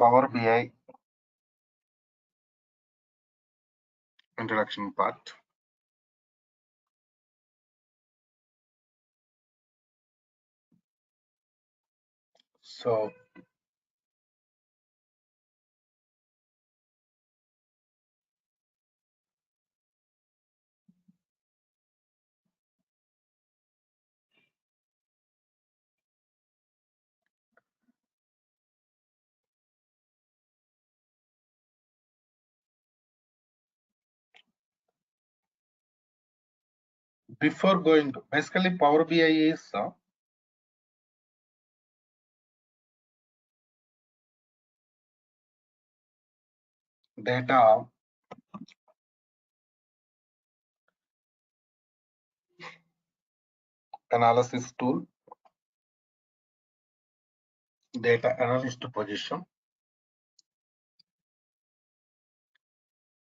Power BI introduction part. So before going to basically Power BI is data analysis tool, data analyst position,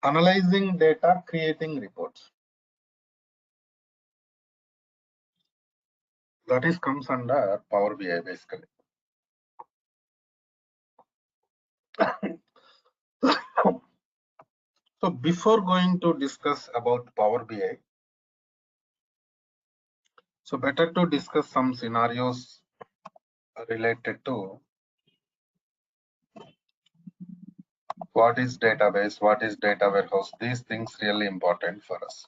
analyzing data, creating reports. That is comes under Power BI basically. So before going to discuss about Power BI, so better to discuss some scenarios related to what is database, what is data warehouse. These things really important for us.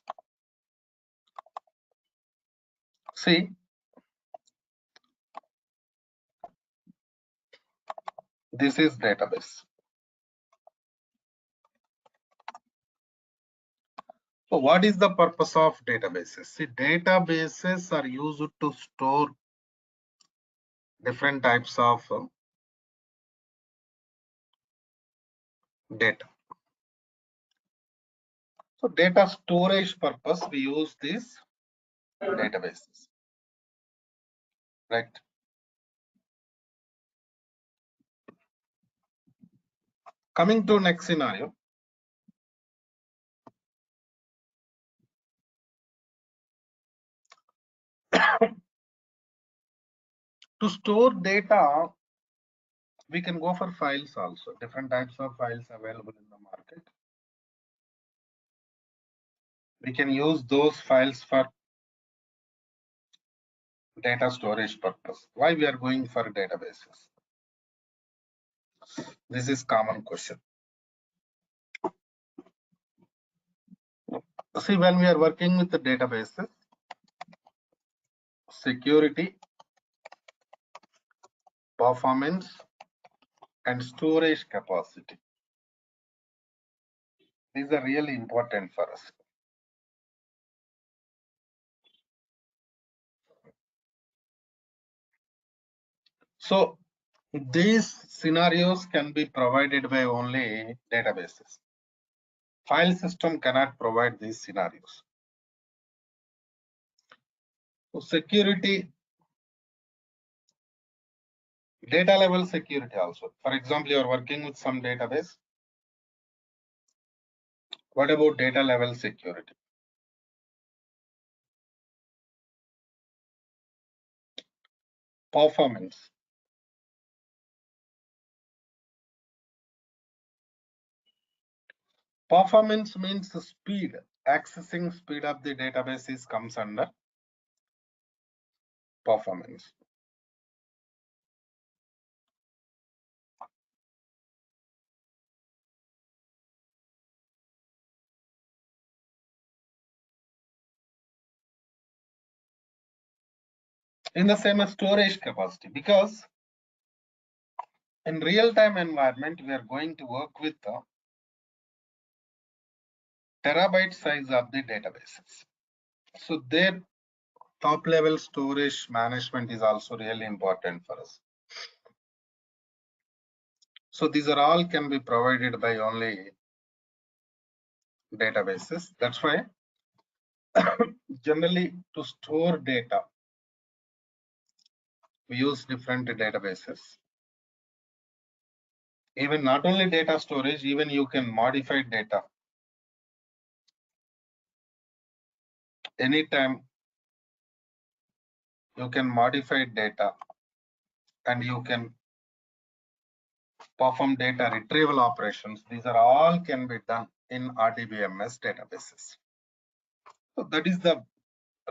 See, this is database. So what is the purpose of databases? See, databases are used to store different types of data. So data storage purpose, we use these databases, right? Coming to next scenario. To store data, we can go for files also. Different types of files available in the market. We can use those files for data storage purpose. Why we are going for databases? This is common question. See, when we are working with the databases, security, performance, and storage capacity. These are really important for us. So these scenarios can be provided by only databases. File system cannot provide these scenarios. So security, data level security also. For example, you are working with some database. What about data level security? Performance. Performance means the speed. Accessing speed of the databases comes under performance. In the same as storage capacity, because in real-time environment, we are going to work with the terabyte size of the databases. So their top level storage management is also really important for us. So these are all can be provided by only databases. That's why generally to store data, we use different databases. Even not only data storage, even you can modify data. Anytime you can modify data and you can perform data retrieval operations. These are all can be done in RDBMS databases. So that is the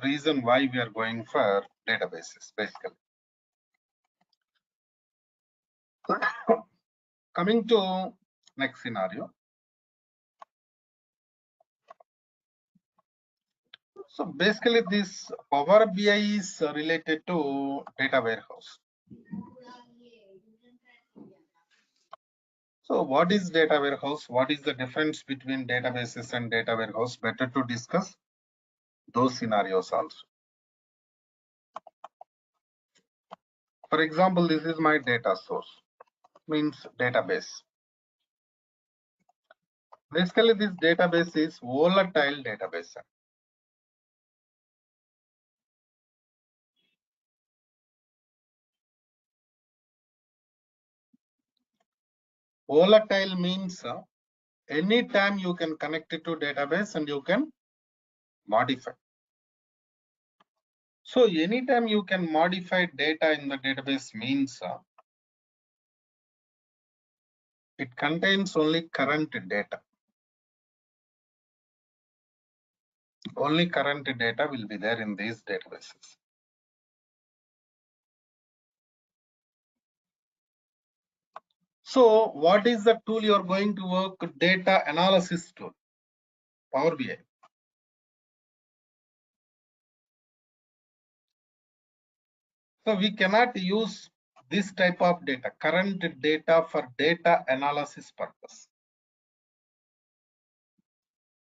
reason why we are going for databases basically. Coming to next scenario. So basically this Power BI is related to data warehouse. So what is data warehouse? What is the difference between databases and data warehouse? Better to discuss those scenarios also. For example, this is my data source, means database. Basically, this database is volatile database. Volatile means anytime you can connect it to database and you can modify. So anytime you can modify data in the database means it contains only current data. Only current data will be there in these databases. So what is the tool you are going to work? Data analysis tool, Power BI. So we cannot use this type of data, current data, for data analysis purpose.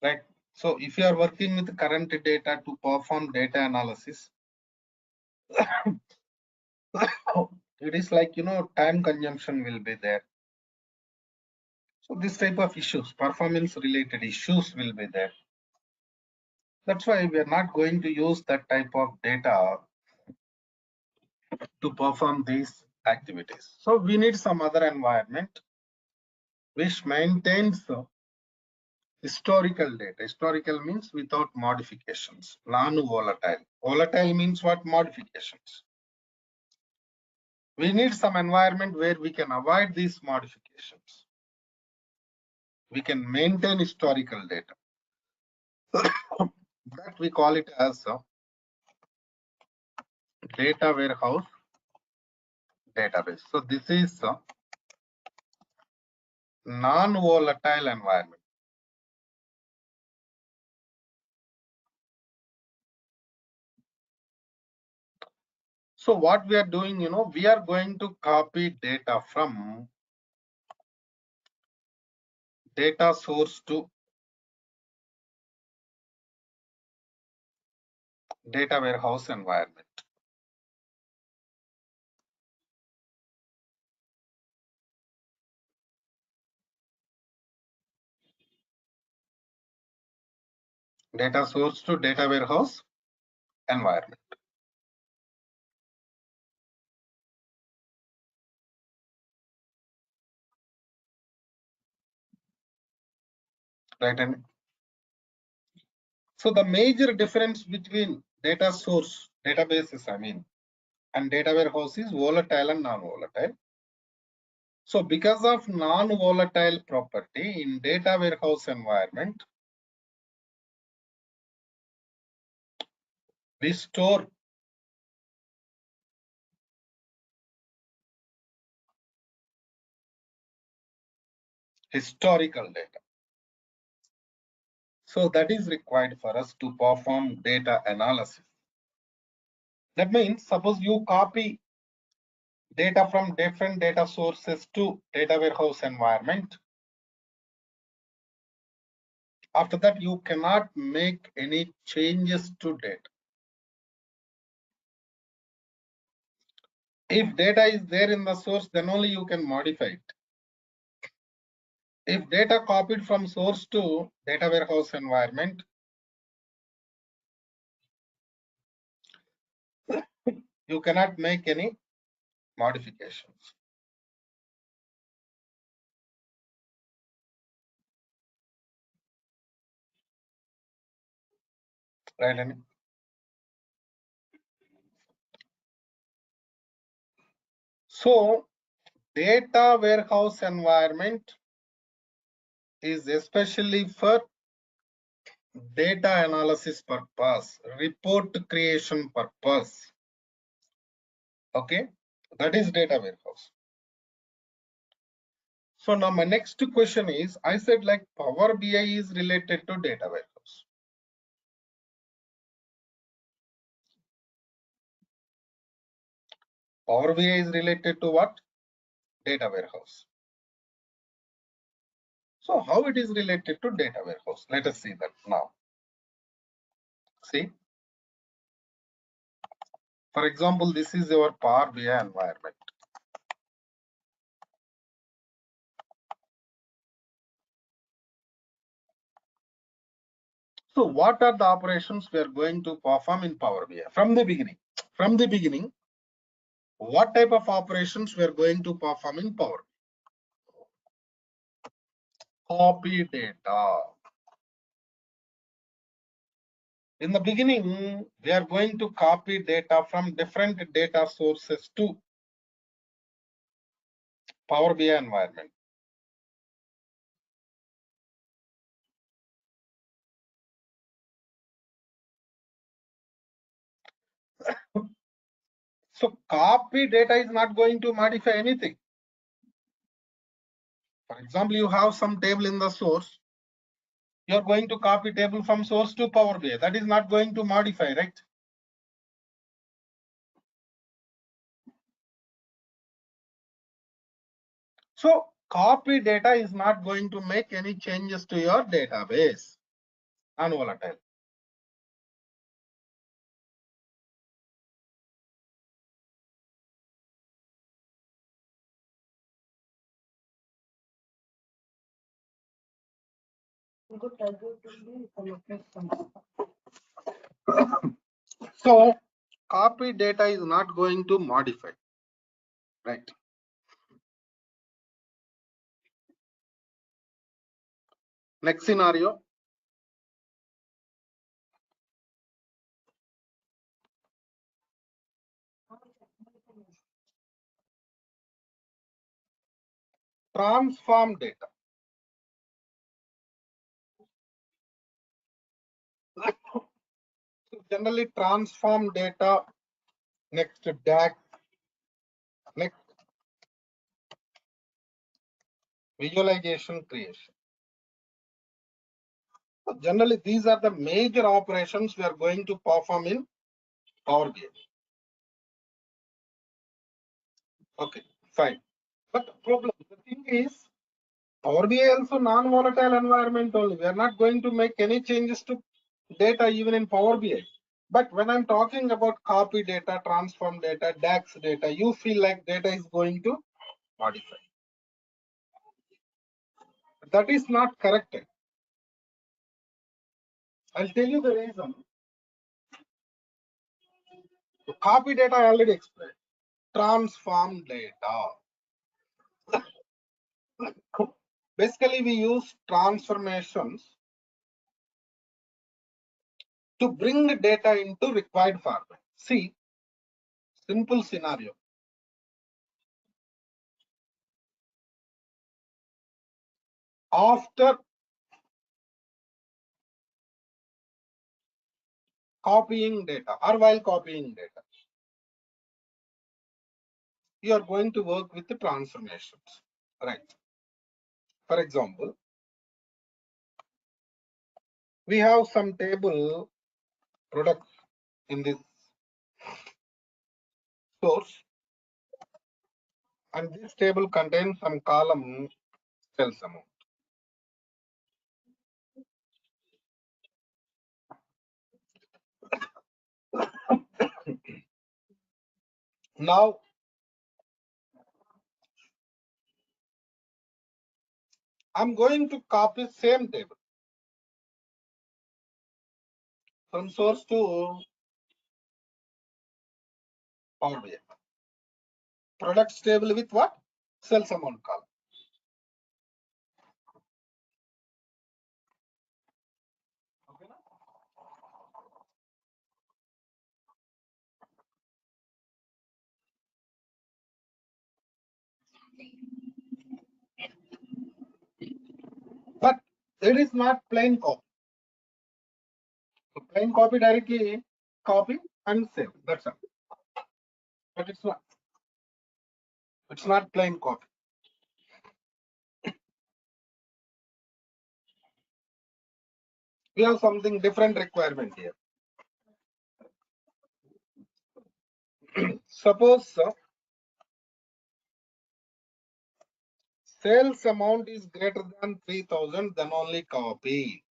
Right. So if you are working with current data to perform data analysis, it is like, time consumption will be there. So this type of issues, performance related issues will be there. That's why we are not going to use that type of data to perform these activities. So we need some other environment which maintains historical data. Historical means without modifications, non-volatile. Volatile means what? Modifications. We need some environment where we can avoid these modifications. We can maintain historical data. That we call it as a data warehouse database. So this is a non-volatile environment. So what we are doing, we are going to copy data from data source to data warehouse environment. Data source to data warehouse environment. Right. And so the major difference between data source databases, and data warehouse is volatile and non-volatile. So because of non-volatile property in data warehouse environment, we store historical data. So that is required for us to perform data analysis. That means suppose you copy data from different data sources to data warehouse environment. After that, you cannot make any changes to data. If data is there in the source, then only you can modify it. If data copied from source to data warehouse environment, you cannot make any modifications. Right? So Data warehouse environment is especially for data analysis purpose, report creation purpose. Okay, that is data warehouse. So now my next question is, I said like Power BI is related to data warehouse. Power BI is related to what? Data warehouse. So how it is related to data warehouse? Let us see that now. See, for example, this is your Power BI environment. So what are the operations we are going to perform in Power BI from the beginning? From the beginning, what type of operations we are going to perform in Power BI? Copy data. In the beginning, we are going to copy data from different data sources to Power BI environment. So copy data is not going to modify anything. For example, you have some table in the source. You are going to copy table from source to Power BI. That is not going to modify, right? So copy data is not going to make any changes to your database on volatile. So copy data is not going to modify, right? Next scenario. Transform data. Generally transform data. Next DAX. Next visualization creation. So generally these are the major operations we are going to perform in Power BI. Okay, fine. But problem, the thing is, Power BI also non-volatile environment only. We are not going to make any changes to data even in Power BI. But when I'm talking about copy data, transform data, DAX data, you feel like data is going to modify. That is not correct. I'll tell you the reason. So copy data I already explained. Transform data. Basically, we use transformations to bring the data into required format. See, simple scenario. After copying data or while copying data, you are going to work with the transformations, right? For example, we have some table products in this source, and this table contains some column sales amount. Now, I'm going to copy same table from source to Power BI. Products table with what? Sales amount column. Okay, na? But it is not plain copy. So plain copy directly copy and save. That's all. But it's not. It's not plain copy. We have something different requirement here. Suppose sales amount is greater than 3,000, then only copy.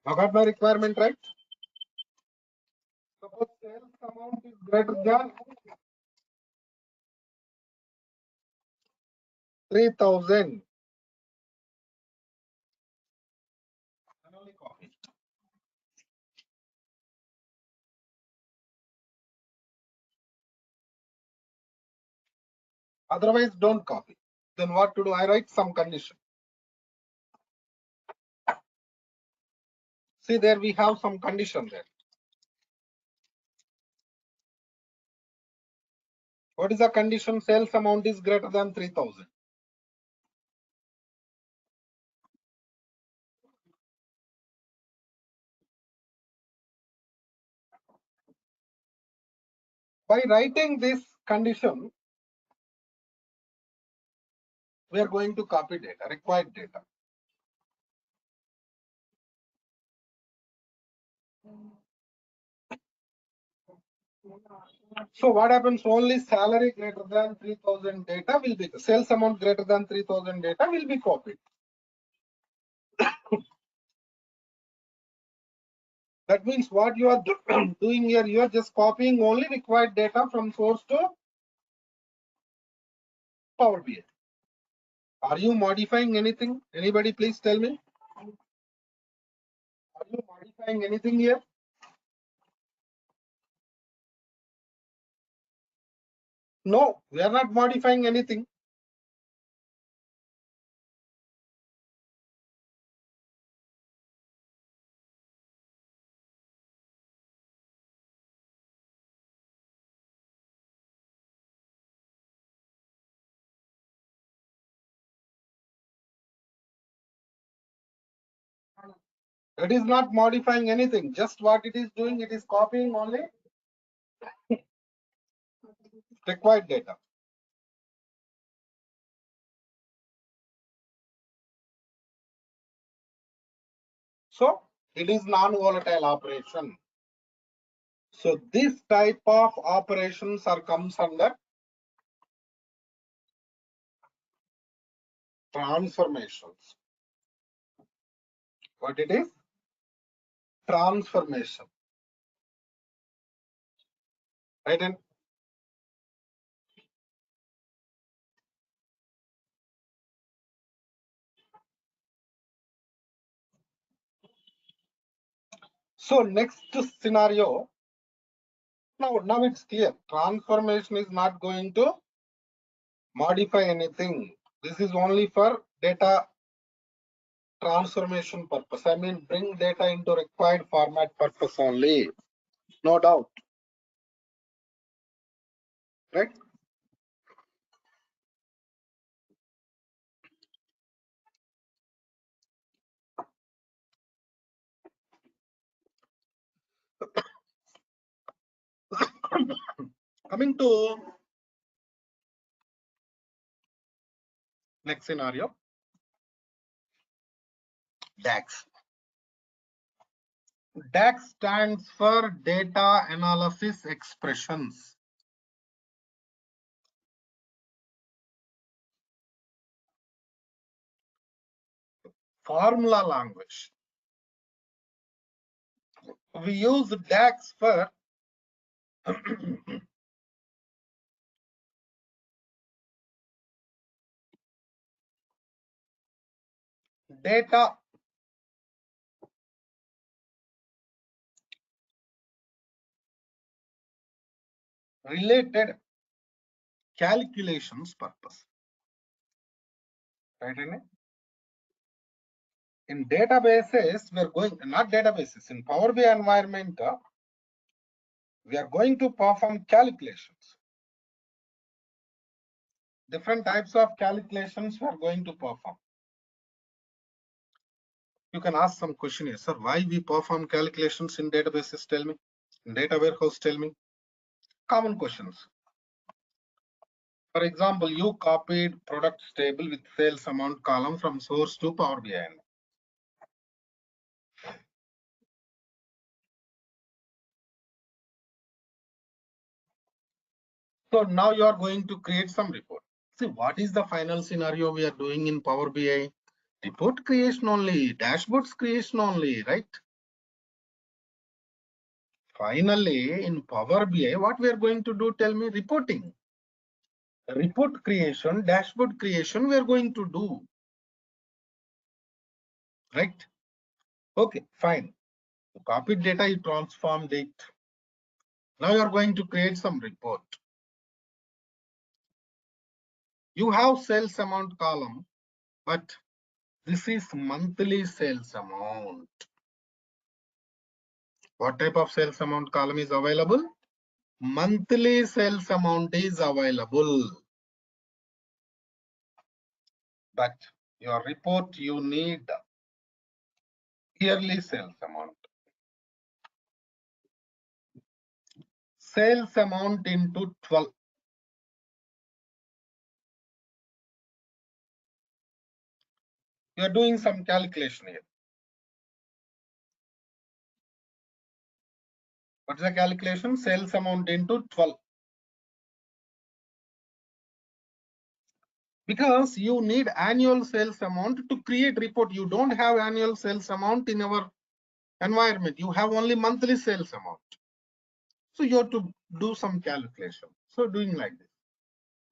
I got my requirement right? Suppose sales amount is greater than 3,000, then only copy. Otherwise, don't copy. Then what to do? I write some condition. See, there we have some condition there. What is the condition? Sales amount is greater than 3,000. By writing this condition, we are going to copy data, required data. So what happens? Only salary greater than 3,000 data will be, sales amount greater than 3,000 data will be copied. That means what you are doing here, you are just copying only required data from source to Power BI. Are you modifying anything? Anybody please tell me? Are you modifying anything here? No, we are not modifying anything. It is not modifying anything. Just what it is doing, it is copying only required data. So it is non-volatile operation. So this type of operations are comes under transformations. What it is? Transformation. Right? And so next scenario, now it's clear. Transformation is not going to modify anything. This is only for data transformation purpose. I mean, bring data into required format purpose only. No doubt. Right? Coming to next scenario, DAX. DAX stands for data analysis expressions. Formula language. We use DAX for data related calculations purpose. Right? In databases, we are going, not databases, in Power BI environment, we are going to perform calculations. Different types of calculations we are going to perform. You can ask some question here, sir, why we perform calculations in databases, tell me. In data warehouse, tell me. Common questions. For example, you copied products table with sales amount column from source to Power BI. So now you are going to create some report. See, what is the final scenario we are doing in Power BI? Report creation only, dashboards creation only, right? Finally, in Power BI, what we are going to do, tell me, reporting. Report creation, dashboard creation, we are going to do. Right? Okay, fine. You copied data, you transformed it. Now you are going to create some report. You have sales amount column, but this is monthly sales amount. What type of sales amount column is available? Monthly sales amount is available. But your report, you need yearly sales amount. Sales amount into 12. You are doing some calculation here. What's the calculation? Sales amount into 12. Because you need annual sales amount to create report. You don't have annual sales amount in our environment. You have only monthly sales amount. So you have to do some calculation. So doing like this.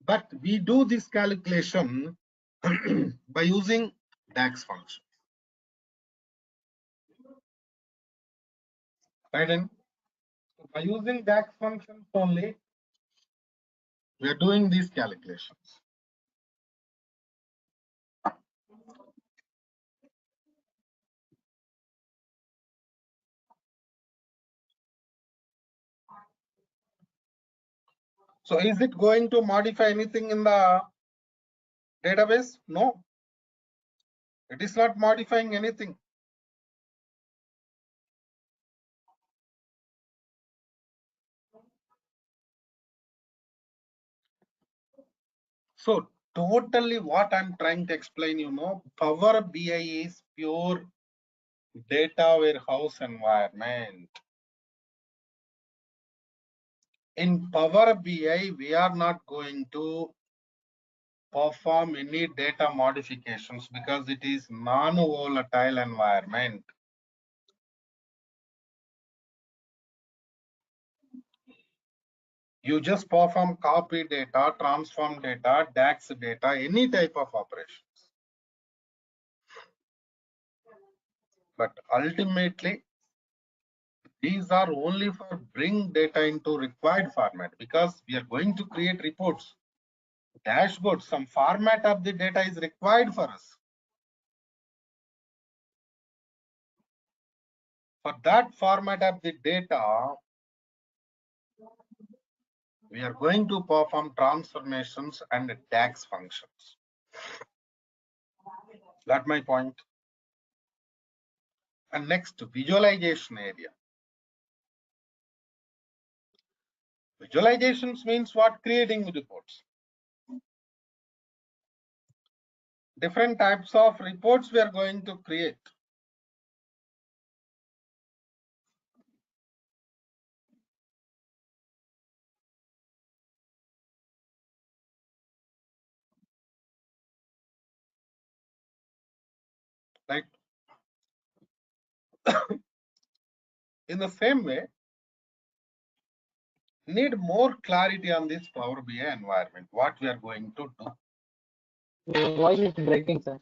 But we do this calculation by using DAX function. Right? And by using DAX functions only, we are doing these calculations. So is it going to modify anything in the database? No. It is not modifying anything. So totally what I'm trying to explain, Power BI is pure data warehouse environment. In Power BI, we are not going to perform any data modifications because it is non-volatile environment. You just perform copy data, transform data, DAX data, any type of operations. But ultimately, these are only for bring data into required format because we are going to create reports, dashboards, some format of the data is required for us. For that format of the data, we are going to perform transformations and DAX functions. That's my point. And next, visualization area. Visualizations means what? Creating reports. Different types of reports we are going to create. Right? In the same way, need more clarity on this Power BI environment, what we are going to do. Your voice is breaking, sir.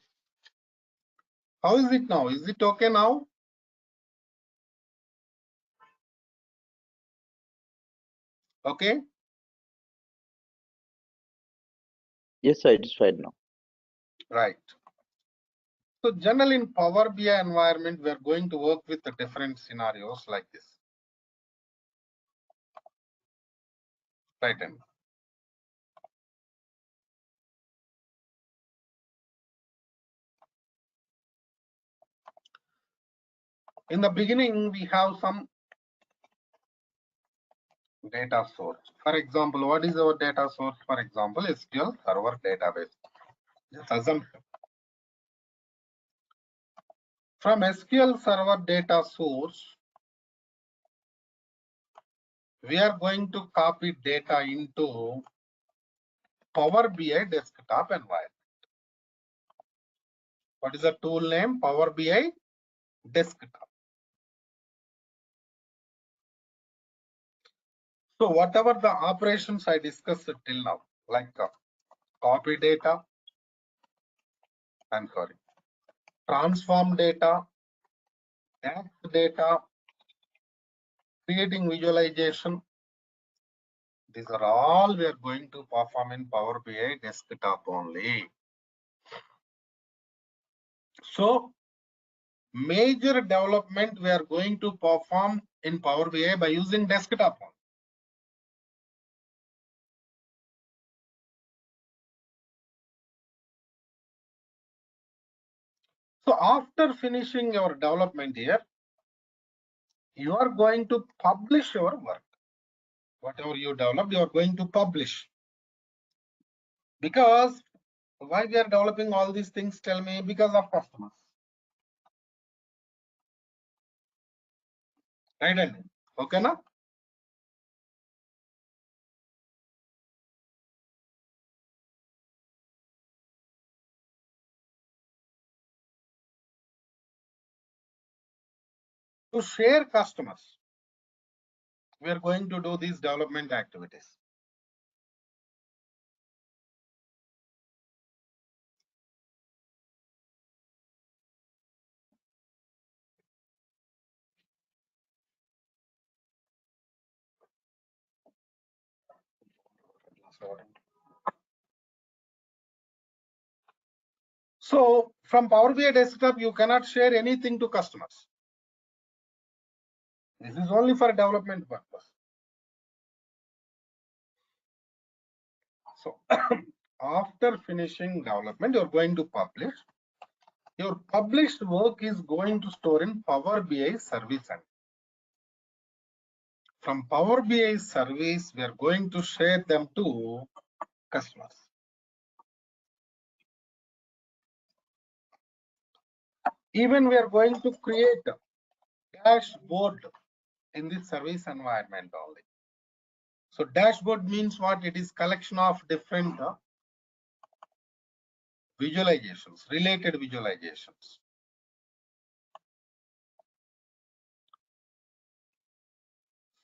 How is it now? Is it okay now? Okay. Yes, sir, it is fine now. Right. So generally in Power BI environment, we are going to work with the different scenarios like this. Right. And in the beginning, we have some data source. For example, what is our data source? For example, SQL Server database. Just assume from SQL Server data source, we are going to copy data into Power BI desktop environment. What is the tool name? Power BI desktop. So whatever the operations I discussed till now, like copy data, I'm sorry, transform data, DAX data, creating visualization, these are all we are going to perform in Power BI desktop only. So major development we are going to perform in Power BI by using desktop only. So after finishing your development here, you are going to publish your work. Whatever you developed, you are going to publish. Because why we are developing all these things, tell me? Because of customers. Right? Okay, now? To share customers, we are going to do these development activities. So from Power BI desktop, you cannot share anything to customers. This is only for development purpose. So after finishing development, you're going to publish. Your published work is going to store in Power BI service. And from Power BI service, we are going to share them to customers. Even we are going to create a dashboard in this service environment only. So dashboard means what? It is collection of different visualizations, related visualizations.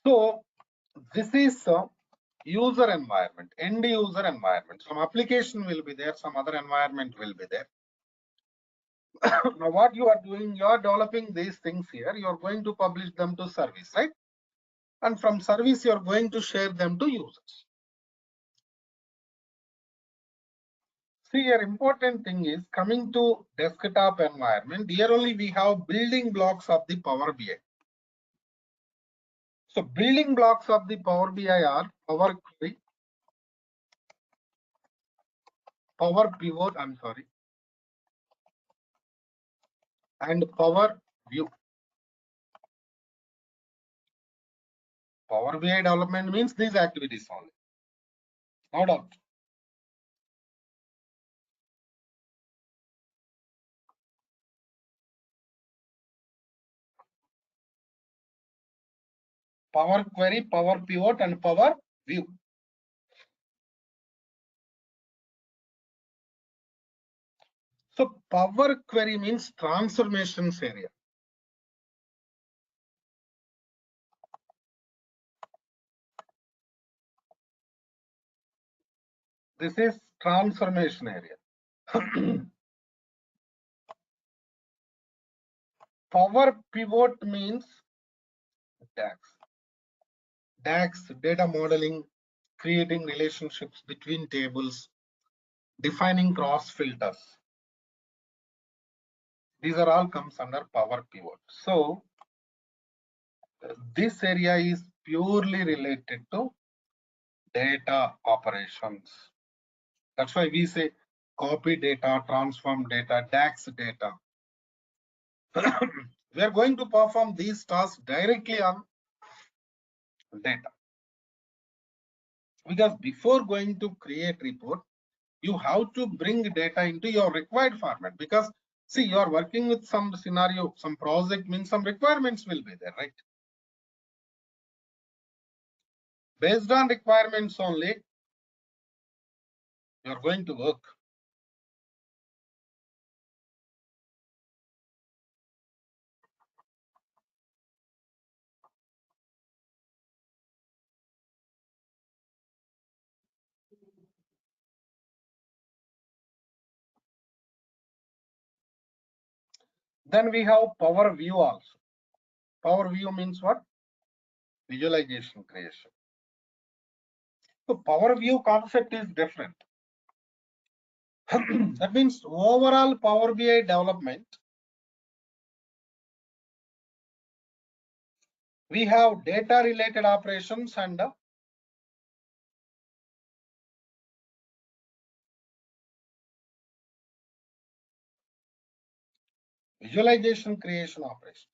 So this is a user environment, end user environment. Some application will be there, some other environment will be there. Now what you are doing, you are developing these things here, you are going to publish them to service, right? And from service, you are going to share them to users. See, your important thing is coming to desktop environment. Here only we have building blocks of the Power BI. So building blocks of the Power BI are Power Query, Power Pivot, I'm sorry, and Power View. Power BI development means these activities only. No doubt. Power Query, Power Pivot, and Power View. So Power Query means transformations area. This is transformation area. Power Pivot means DAX. DAX, data modeling, creating relationships between tables, defining cross filters. These are all comes under power pivot. So this area is purely related to data operations. That's why we say copy data, transform data, DAX data. We are going to perform these tasks directly on data. Because before going to create report, you have to bring data into your required format. Because see, you are working with some scenario, some project means some requirements will be there, right? Based on requirements only, you are going to work. Then we have power view also. Power view means what? Visualization creation. So power view concept is different. That means overall Power BI development, we have data related operations and visualization creation operations.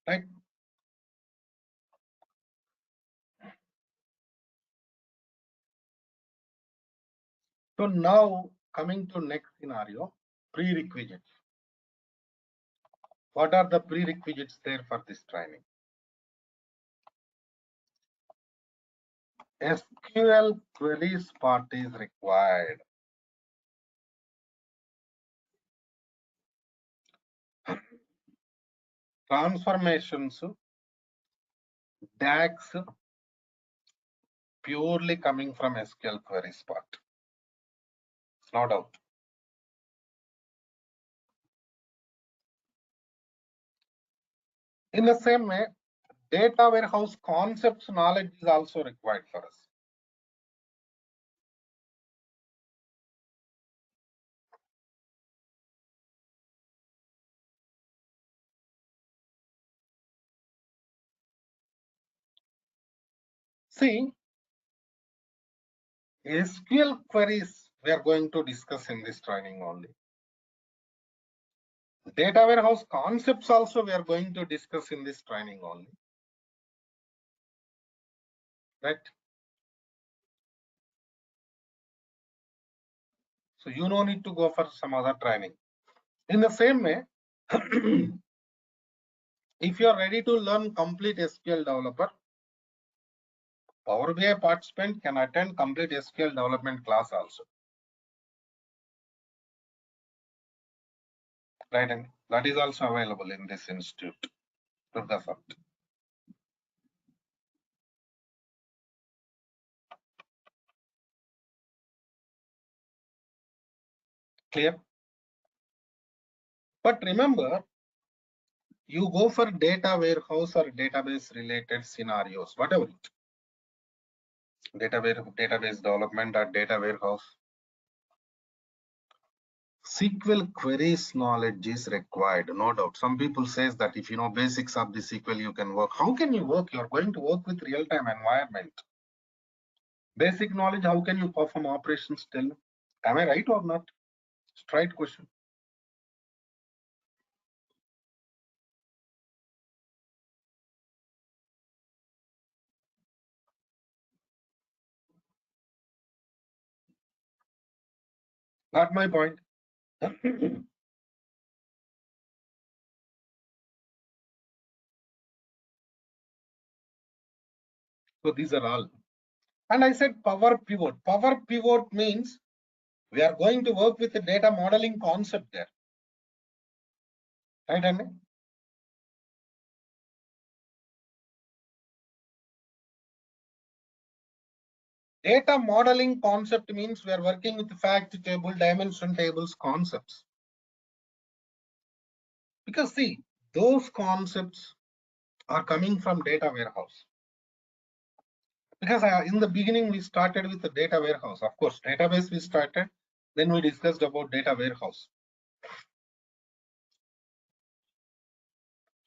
Right. So now coming to next scenario, prerequisites. What are the prerequisites there for this training? SQL queries part is required. Transformations, DAX, purely coming from SQL queries part. No doubt. In the same way, data warehouse concepts knowledge is also required for us. See, SQL queries we are going to discuss in this training only. Data warehouse concepts also we are going to discuss in this training only. Right? So you no need to go for some other training. In the same way, if you are ready to learn complete SQL developer, Power BI participant can attend complete SQL development class also. Right, and that is also available in this institute, Durga Sir. Clear? But remember, you go for data warehouse or database related scenarios, whatever it. Database development or data warehouse. SQL queries knowledge is required, no doubt. Some people says that if you know basics of the SQL, you can work. How can you work? You're going to work with real-time environment. Basic knowledge, how can you perform operations? Tell me. Am I right or not? Straight question. Not my point. So these are all. And I said power pivot. Power pivot means we are going to work with the data modeling concept there. Right, Andy? Data modeling concept means we are working with fact table, dimension tables concepts. Because see, those concepts are coming from data warehouse. Because in the beginning, we started with the data warehouse. Of course, database we started, then we discussed about data warehouse.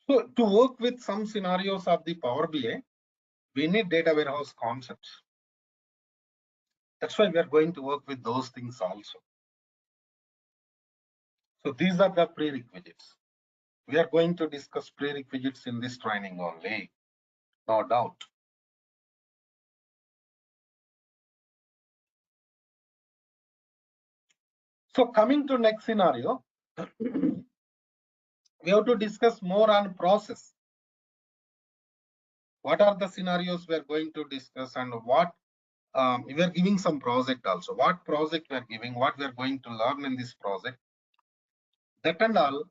So to work with some scenarios of the Power BI, we need data warehouse concepts. That's why we are going to work with those things also. So these are the prerequisites. We are going to discuss prerequisites in this training only, no doubt. So coming to next scenario, we have to discuss more on process. What are the scenarios we are going to discuss, and what we are giving some project also. What project we are giving, what we are going to learn in this project, that and all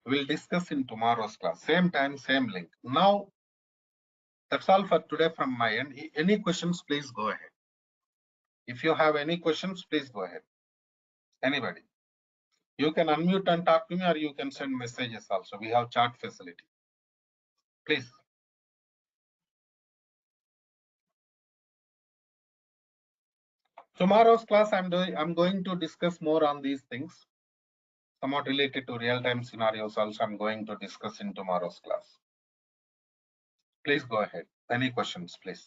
we'll discuss in tomorrow's class. Same time, same link. Now, that's all for today from my end. Any questions, please go ahead. If you have any questions, please go ahead. Anybody? You can unmute and talk to me, or you can send messages also. We have chat facility. Please. Tomorrow's class, I'm going to discuss more on these things, somewhat related to real-time scenarios also. I'm going to discuss in tomorrow's class. Please go ahead. Any questions, please?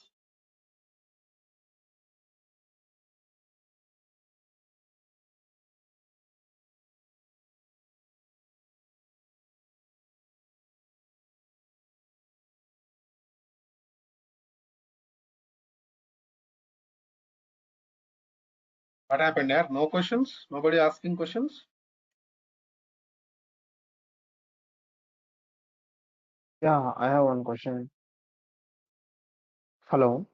What happened there? No questions? Nobody asking questions? Yeah, I have one question. Hello,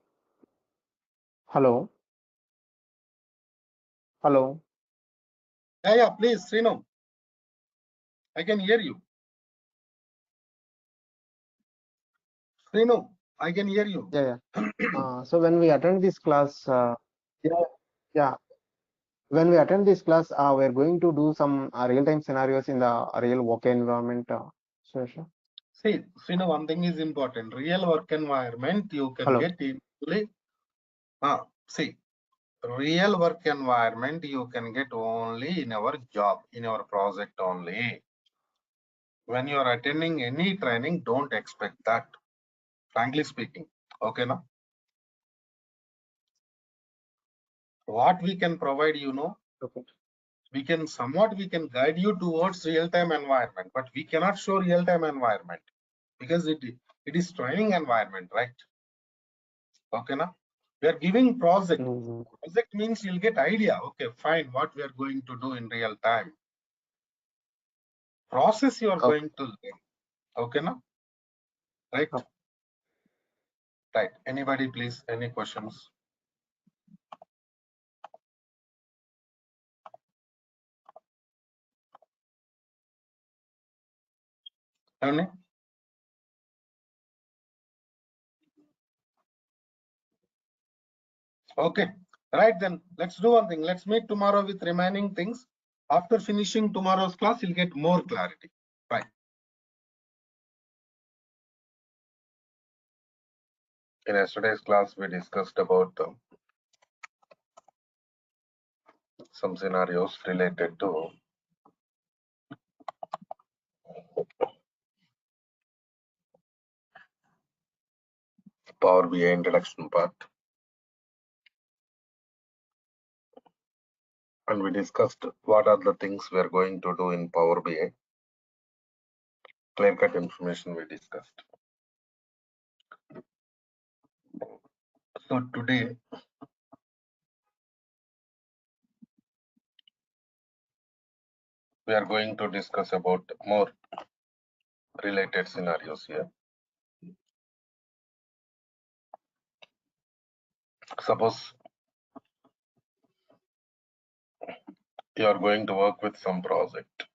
hello, hello. Yeah, please, Srinu. I can hear you. Srinu, I can hear you. Yeah, yeah. So when we attend this class, yeah, yeah. When we attend this class, we're going to do some real-time scenarios in the real work environment. Suresh. See, Srinu, one thing is important. Real work environment you can Hello. get easily. See, real work environment you can get only in our job, in our project only. When you are attending any training, don't expect that, frankly speaking. Okay, now what we can provide, Okay. we can guide you towards real-time environment, but we cannot show real-time environment because it is training environment, right? Okay, now we are giving project. Mhm. Project means you'll get idea. Okay, fine, what we are going to do in real time. Process you are Okay. going to learn. Okay, now right? Okay. Right. Anybody, please? Any questions? Any? Okay. Right then. Let's do one thing. Let's meet tomorrow with remaining things. After finishing tomorrow's class, you'll get more clarity. Right. In yesterday's class, we discussed about some scenarios related to Power BI introduction part. And we discussed what are the things we are going to do in Power BI. Clear-cut information we discussed. So today, we are going to discuss about more related scenarios here. Suppose you are going to work with some project,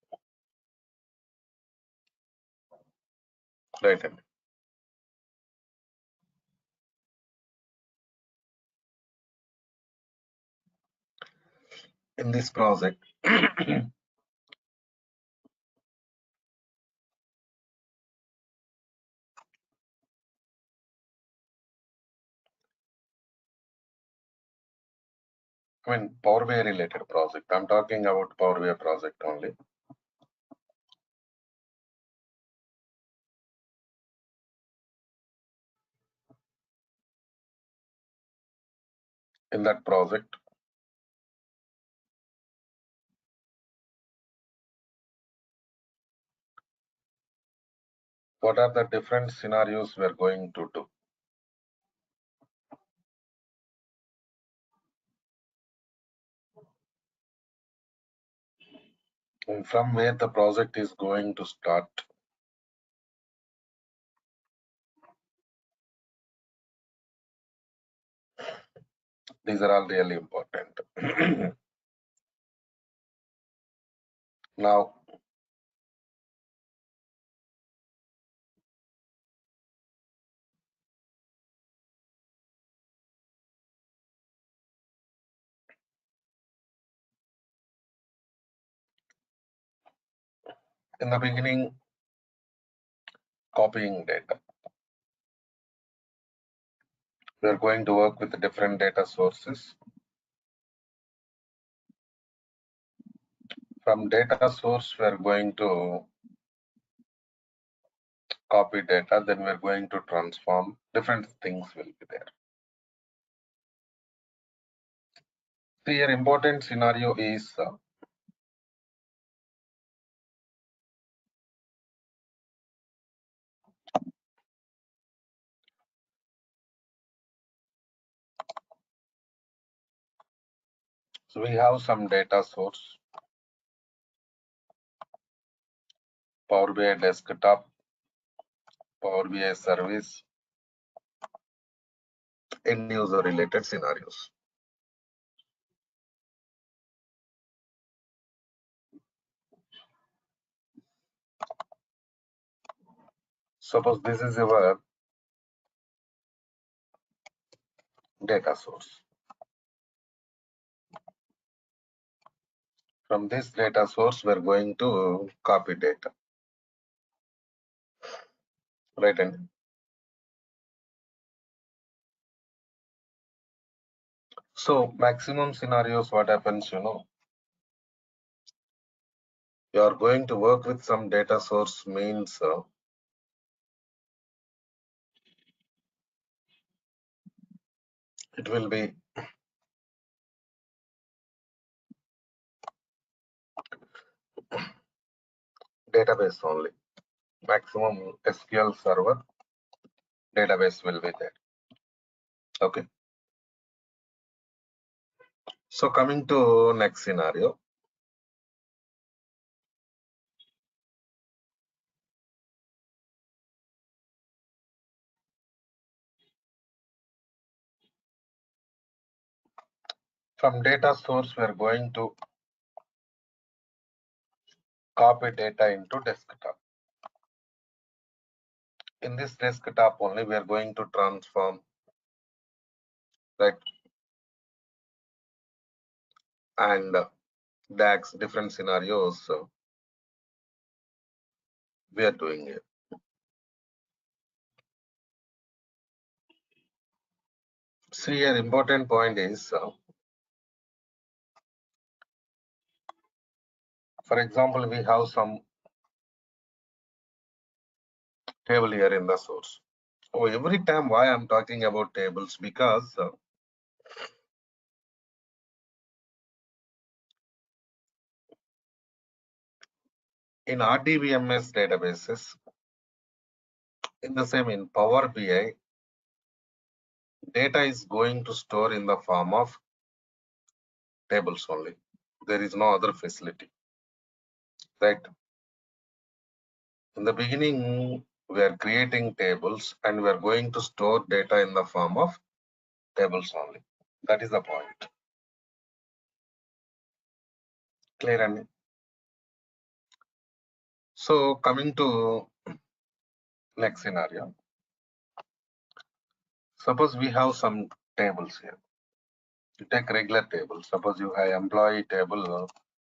right? in this project. I mean, Power BI related project. I'm talking about Power BI project only. In that project, what are the different scenarios we're going to do? And from where the project is going to start. These are all really important. Now, in the beginning, copying data. We're going to work with different data sources. From data source, we're going to copy data, then we're going to transform. Different things will be there. So here important scenario is so we have some data source, Power BI desktop, Power BI service, end user related scenarios. Suppose this is our data source. From this data source, we're going to copy data, right? And so maximum scenarios, what happens, you are going to work with some data source means it will be database only. Maximum SQL server database will be there. Okay. So coming to next scenario. From data source, we are going to copy data into desktop. In this desktop only, we are going to transform, right? And DAX, different scenarios we are doing it. See, an important point is, for example, we have some table here in the source. So every time why I'm talking about tables, because in RDBMS databases, in the same in Power BI, data is going to store in the form of tables only. There is no other facility, right? In the beginning, we are creating tables and we are going to store data in the form of tables only. That is the point. Clear? And so coming to next scenario. Suppose we have some tables here. You take regular table. Suppose you have employee table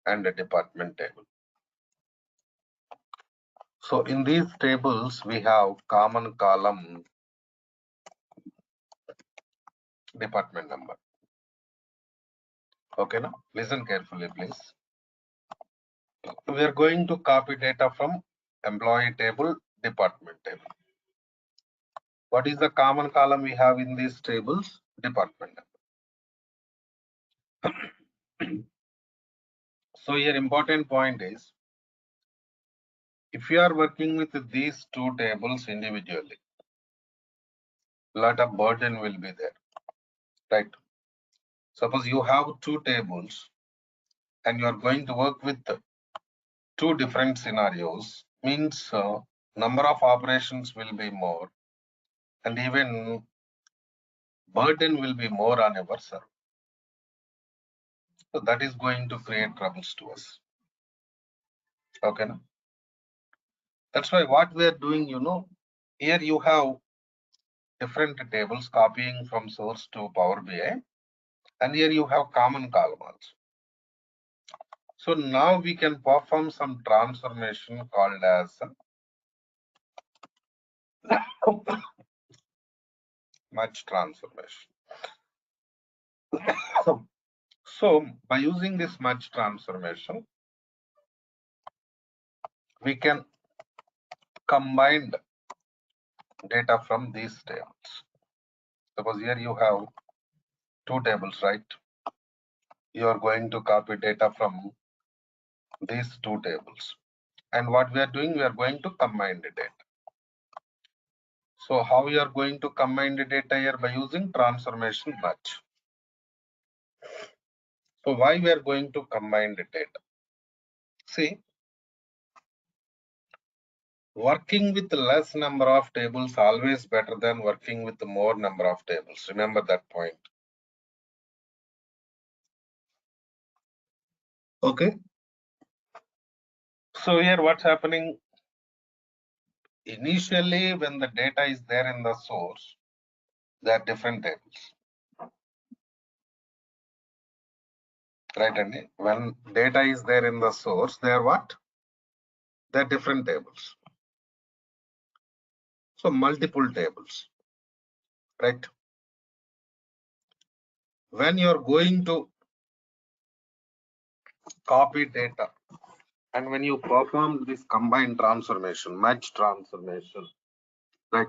and a department table. So in these tables, we have common column department number. Okay, now listen carefully, please. We are going to copy data from employee table, department table. What is the common column we have in these tables? Department number. So here important point is, if you are working with these two tables individually, lot of burden will be there, right? Suppose you have two tables and you are going to work with two different scenarios, means number of operations will be more and even burden will be more on our server. So that is going to create troubles to us. Okay, no? That's why what we are doing, here you have different tables copying from source to Power BI, and here you have common column also. So now we can perform some transformation called as merge transformation. So by using this merge transformation, we can combine data from these tables. Suppose here you have two tables, right? You are going to copy data from these two tables. And what we are doing, we are going to combine the data. So how we are going to combine the data here? By using transformation merge. So why we are going to combine the data? See, working with less number of tables always better than working with more number of tables. Remember that point. Okay. So here what's happening? Initially, when the data is there in the source, there are different tables. Right, Andy? When data is there in the source, they are what? They are different tables. So multiple tables. Right? When you're going to copy data and when you perform this combined transformation, merge transformation, right?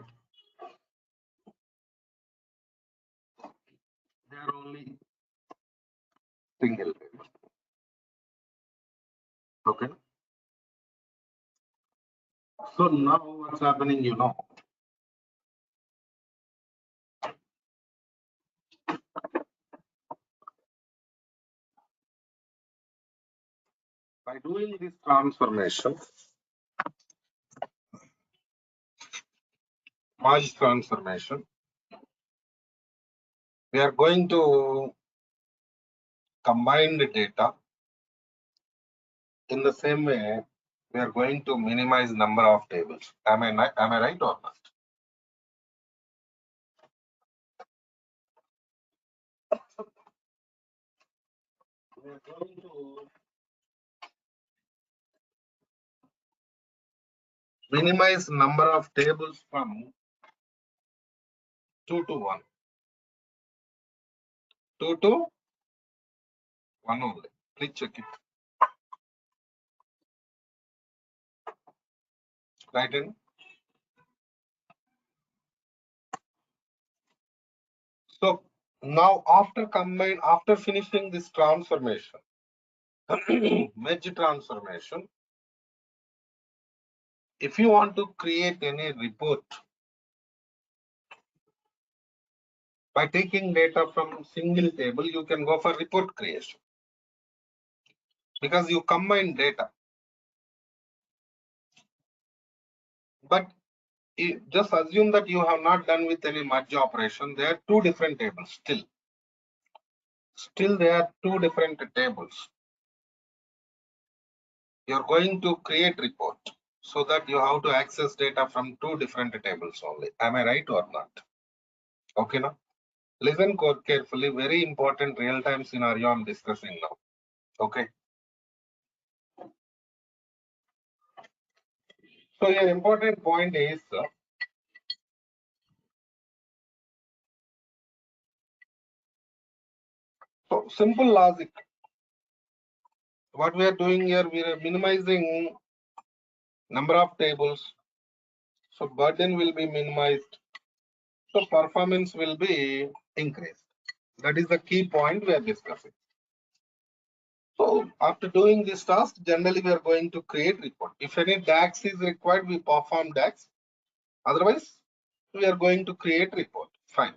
They are only single table. Okay. So now what's happening, by doing this transformation, merge transformation, we are going to combine the data. In the same way, we are going to minimize number of tables. Am I right or not? We are going to minimize number of tables from 2 to 1. 2 to 1 only. Please check it. Right in. So now after finishing this transformation, merge transformation, if you want to create any report by taking data from single table, you can go for report creation because you combine data. But just assume that you have not done with any merge operation. There are two different tables still. Still there are two different tables. You're going to create report so that you have to access data from two different tables only. Am I right or not? Okay, now Listen carefully. Very important real-time scenario I'm discussing now. Okay. So an important point is so simple logic. What we are doing here, we are minimizing number of tables. So burden will be minimized. So performance will be increased. That is the key point we are discussing. So after doing this task, generally we are going to create report. If any DAX is required, we perform DAX. Otherwise, we are going to create report. Fine.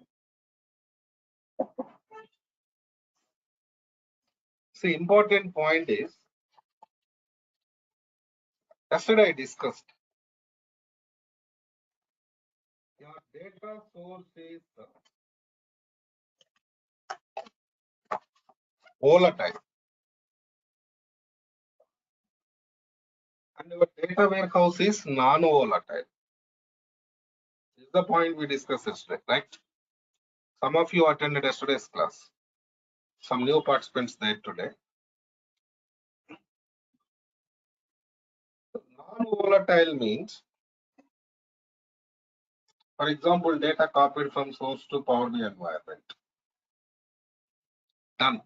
See, important point is, yesterday I discussed, your data source is volatile and our data warehouse is non-volatile. This is the point we discussed yesterday, right? Some of you attended yesterday's class. Some new participants there today. Non-volatile means, for example, data copied from source to Power BI environment. Done.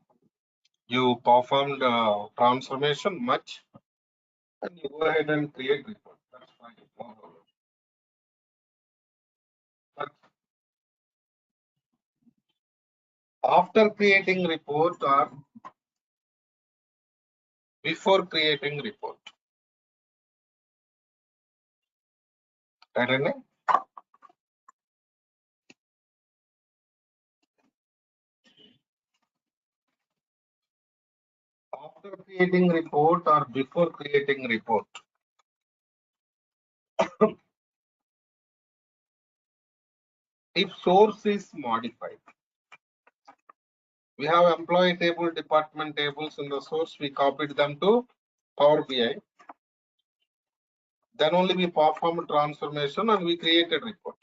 You performed transformation much, and you go ahead and create report. That's fine. No problem. But after creating report or before creating report, right? Anand? After creating report or before creating report, if source is modified, we have employee table, department tables in the source, we copied them to Power BI. Then only we perform transformation and we created report.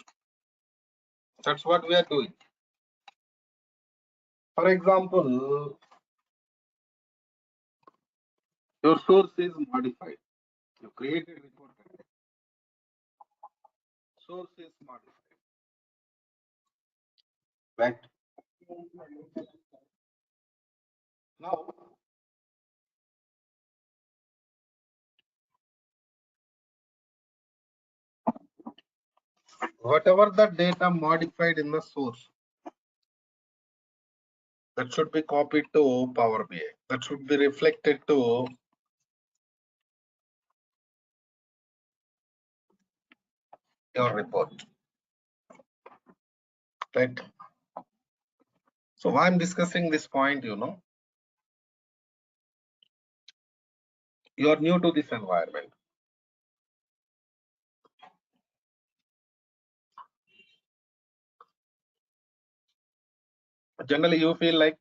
That's what we are doing. For example, your source is modified. You created report. Source is modified. Right. Now, whatever the data modified in the source, that should be copied to Power BI. That should be reflected to your report. Right. So why I'm discussing this point, you are new to this environment. Generally, you feel like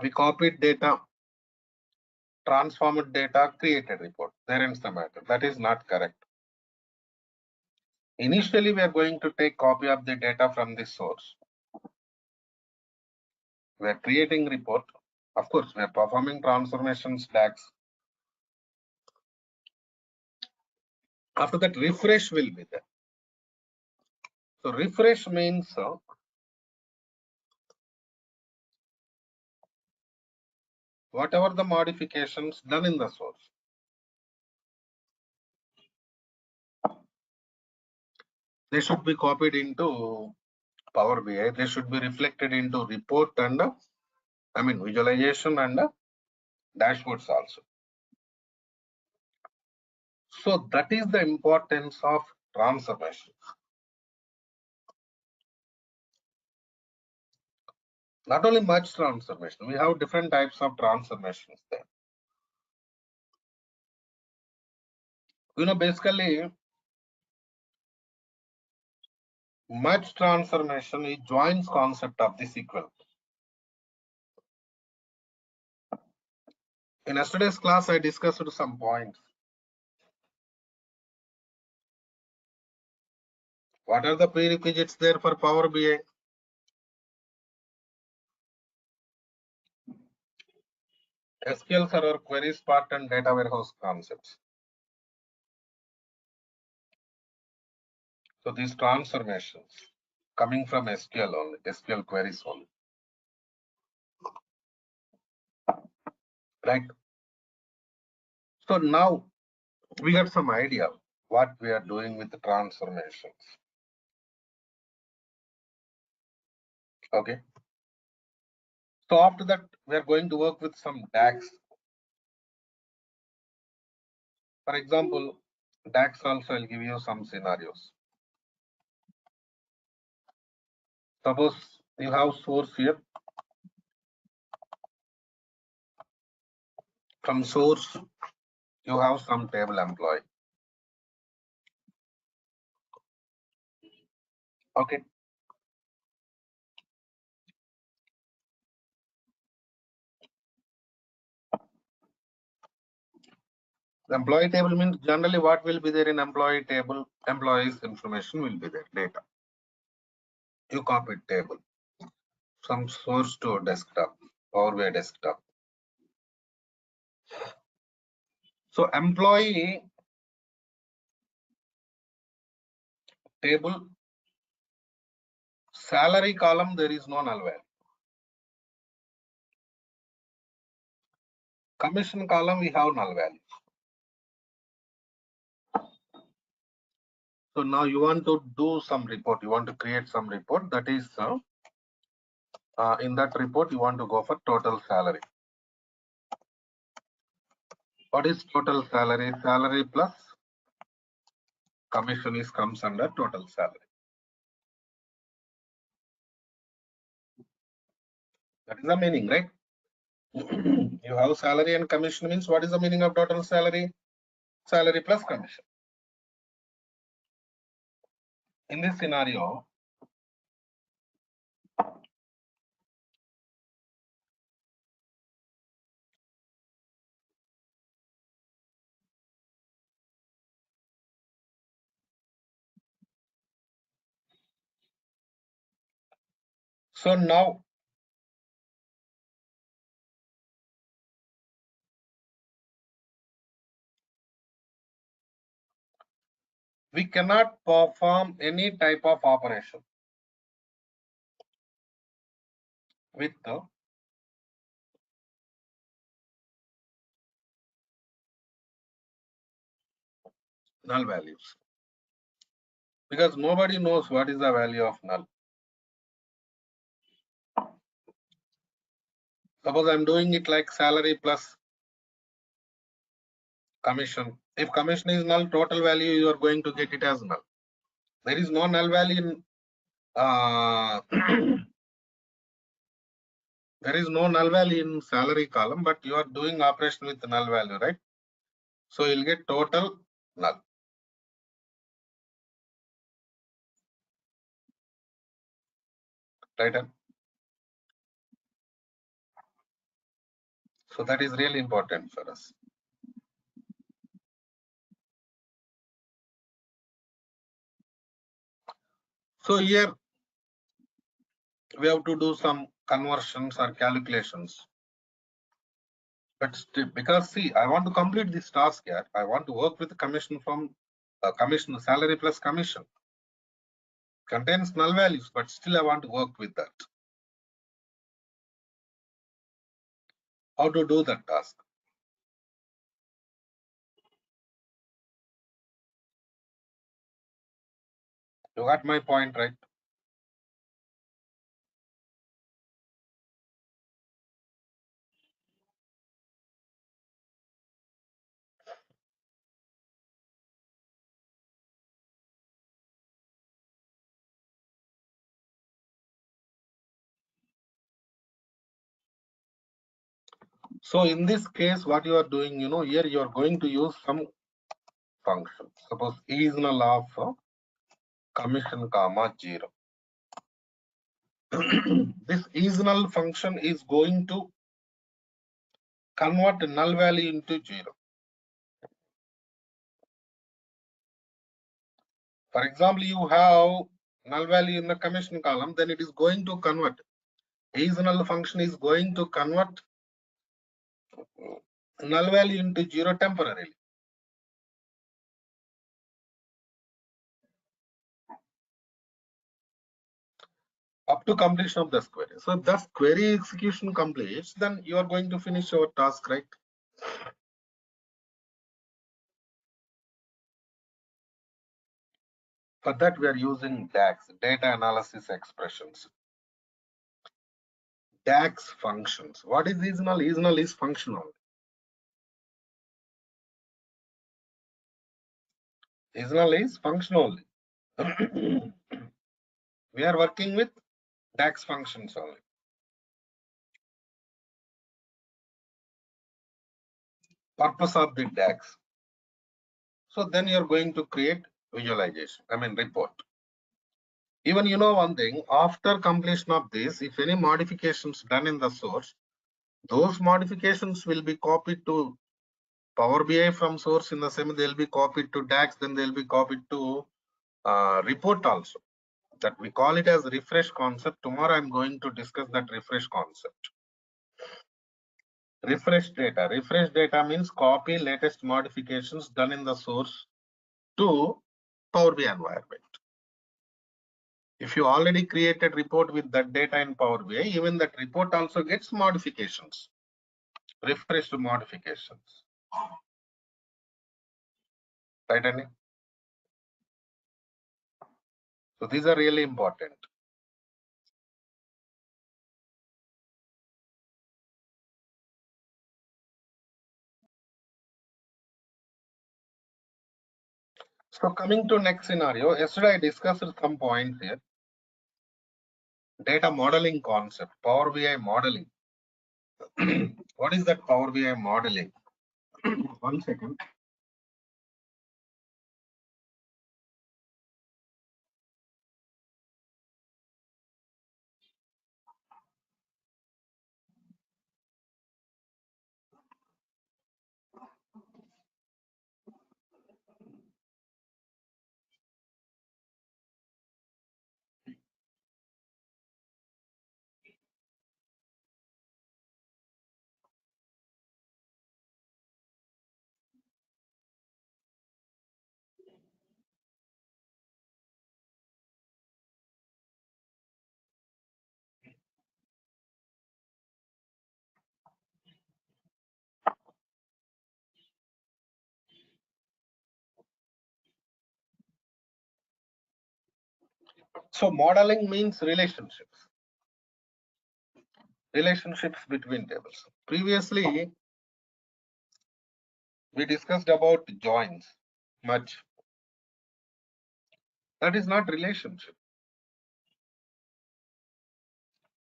we copied data, transformed data, created report. There ends the matter. That is not correct. Initially, we are going to take copy of the data from this source. We are creating report. Of course, we are performing transformations DAX. After that, refresh will be there. So refresh means whatever the modifications done in the source, they should be copied into Power BI. They should be reflected into report and visualization and dashboards also. So that is the importance of transformation. Not only merge transformation, we have different types of transformations there. Basically, merge transformation is joins concept of the SQL. In yesterday's class, I discussed some points. What are the prerequisites there for Power BI? SQL Server queries part and data warehouse concepts. So these transformations coming from SQL only, SQL queries only. Right. So now we got some idea what we are doing with the transformations. Okay. So after that, we are going to work with some DAX. For example, DAX also I'll give you some scenarios. Suppose you have source here. From source, you have some table employee. Okay. The employee table means generally what will be there in employee table, employees information will be there, data. You copy table from source to desktop, Power BI desktop. So employee table, salary column, there is no null value. Commission column, we have null value. So now you want to do some report, you want to create some report, that is in that report you want to go for total salary. What is total salary? Salary plus commission is comes under total salary. That is the meaning, right? You have salary and commission means what is the meaning of total salary? Salary plus commission. In this scenario, so now we cannot perform any type of operation with the null values because nobody knows what is the value of null. Suppose I'm doing it like salary plus commission. If commission is null, total value you are going to get it as null. There is no null value in there is no null value in salary column, but you are doing operation with null value, right? So you'll get total null. Right? So that is really important for us. So here we have to do some conversions or calculations. But still, because see, I want to complete this task here. I want to work with commission from commission salary plus commission. Contains null values, but still I want to work with that. How to do that task? You got my point, right? So in this case, what you are doing, here you are going to use some function. Suppose seasonal of commission comma 0. This seasonal function is going to convert null value into 0. For example, you have null value in the commission column, then it is going to convert. Is null function is going to convert null value into 0 temporarily. Up to completion of this query. So thus query execution completes, then you are going to finish your task, right? For that we are using DAX, data analysis expressions. DAX functions. What is null? Null is functional. Null is functional. We are working with DAX functions only. Purpose of the DAX. So then you're going to create visualization, report. Even you know one thing, after completion of this, if any modifications done in the source, those modifications will be copied to Power BI from source. In the same, they'll be copied to DAX, then they'll be copied to report also. That we call it as refresh concept. Tomorrow I'm going to discuss that refresh concept. Refresh data. Refresh data means copy latest modifications done in the source to Power BI environment. If you already created report with that data in Power BI, even that report also gets modifications, refreshed modifications. Right, Annie? So these are really important. So coming to next scenario, yesterday I discussed some points here. Data modeling concept, Power BI modeling. What is that Power BI modeling? 1 second. So modeling means relationships between tables. Previously, we discussed about joins, merge. That is not relationship.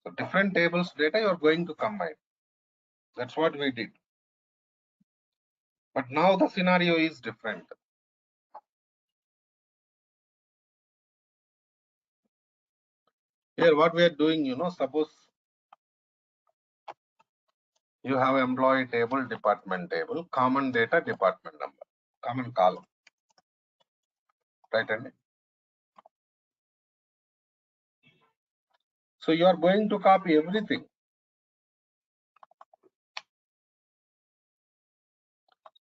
So different tables data you are going to combine. That's what we did. But now the scenario is different. Here what we are doing, suppose you have employee table, department table, common data, department number, common column. Right, Andy? So you are going to copy everything.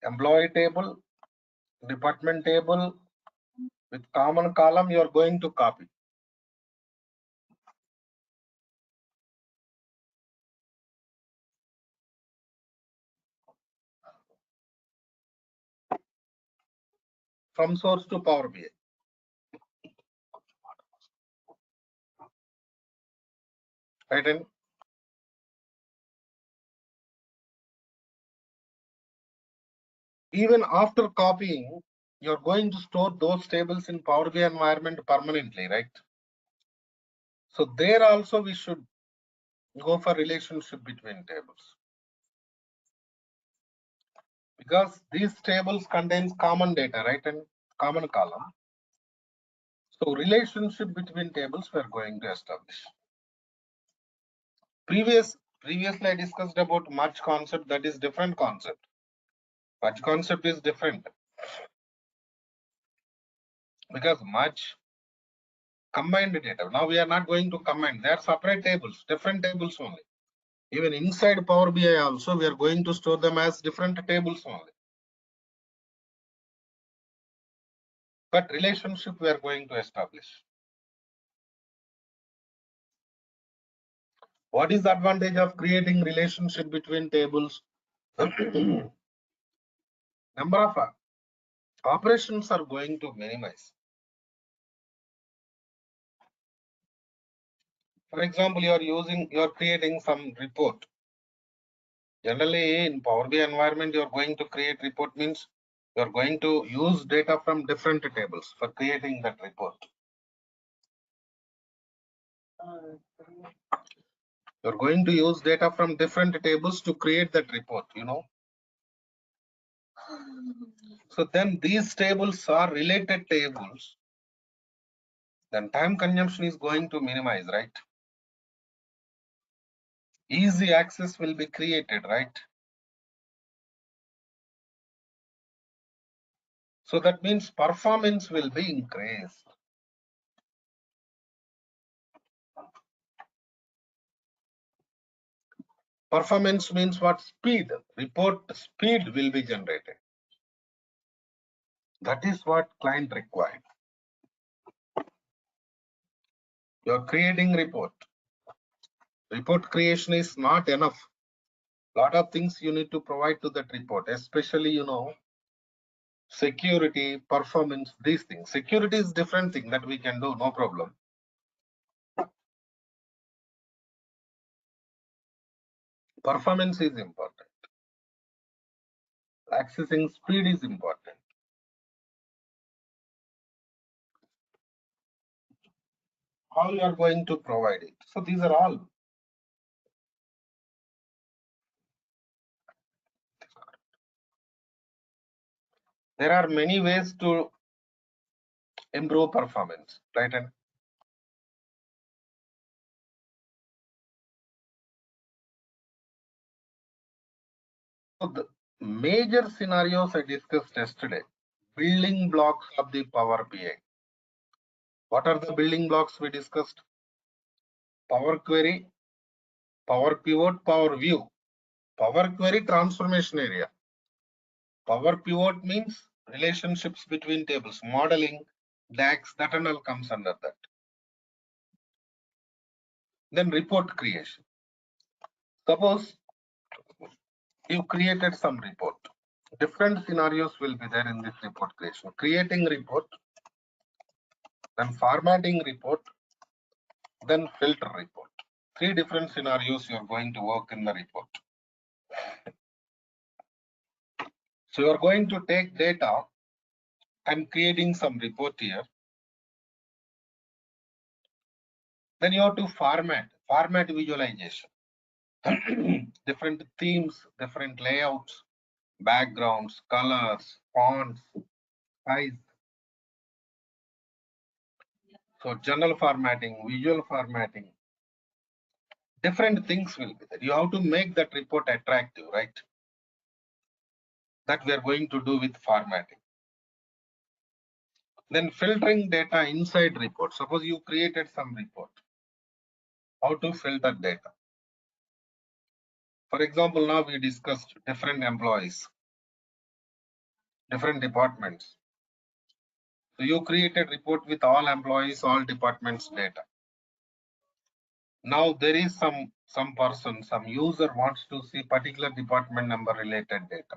Employee table, department table with common column, you are going to copy. From source to Power BI. Right, Andy? Even after copying, you're going to store those tables in Power BI environment permanently, right? So there also we should go for relationship between tables. Because these tables contains common data, right? And common column. So relationship between tables we are going to establish. Previously I discussed about merge concept, that is different concept. Merge concept is different. because much combined data. Now we are not going to combine. They are separate tables, different tables only. Even inside Power BI also, we are going to store them as different tables only. But relationship we are going to establish. What is the advantage of creating relationship between tables? Number of operations are going to minimize. For example, you are creating some report. Generally, in Power BI environment, you are going to create report means you are going to use data from different tables for creating that report. You're going to use data from different tables to create that report, So then these tables are related tables. Then time consumption is going to minimize, right? Easy access will be created, right? So that means performance will be increased. Performance means what? Speed. Report speed will be generated. That is what client required. You're creating report. Report creation is not enough. Lot of things you need to provide to that report, especially, security, performance, these things. Security is different thing that we can do, no problem. Performance is important. Accessing speed is important. How you are going to provide it. So these are all. There are many ways to improve performance, right? And so the major scenarios I discussed yesterday, building blocks of the Power BI. What are the building blocks we discussed? Power Query, Power Pivot, Power View. Power Query transformation area. Power Pivot means relationships between tables, modeling, DAX, that and all comes under that. Then report creation. Suppose you created some report. Different scenarios will be there in this report creation. Creating report, then formatting report, then filter report. Three different scenarios you are going to work in the report. So you are going to take data and creating some report here. Then you have to format visualization. Different themes, different layouts, backgrounds, colors, fonts, size. So general formatting, visual formatting, different things will be there. You have to make that report attractive, right? That we are going to do with formatting. Then filtering data inside report. Suppose you created some report. How to filter data? For example, now we discussed different employees, different departments. So you created report with all employees, all departments data. Now there is some person, some user wants to see particular department number related data.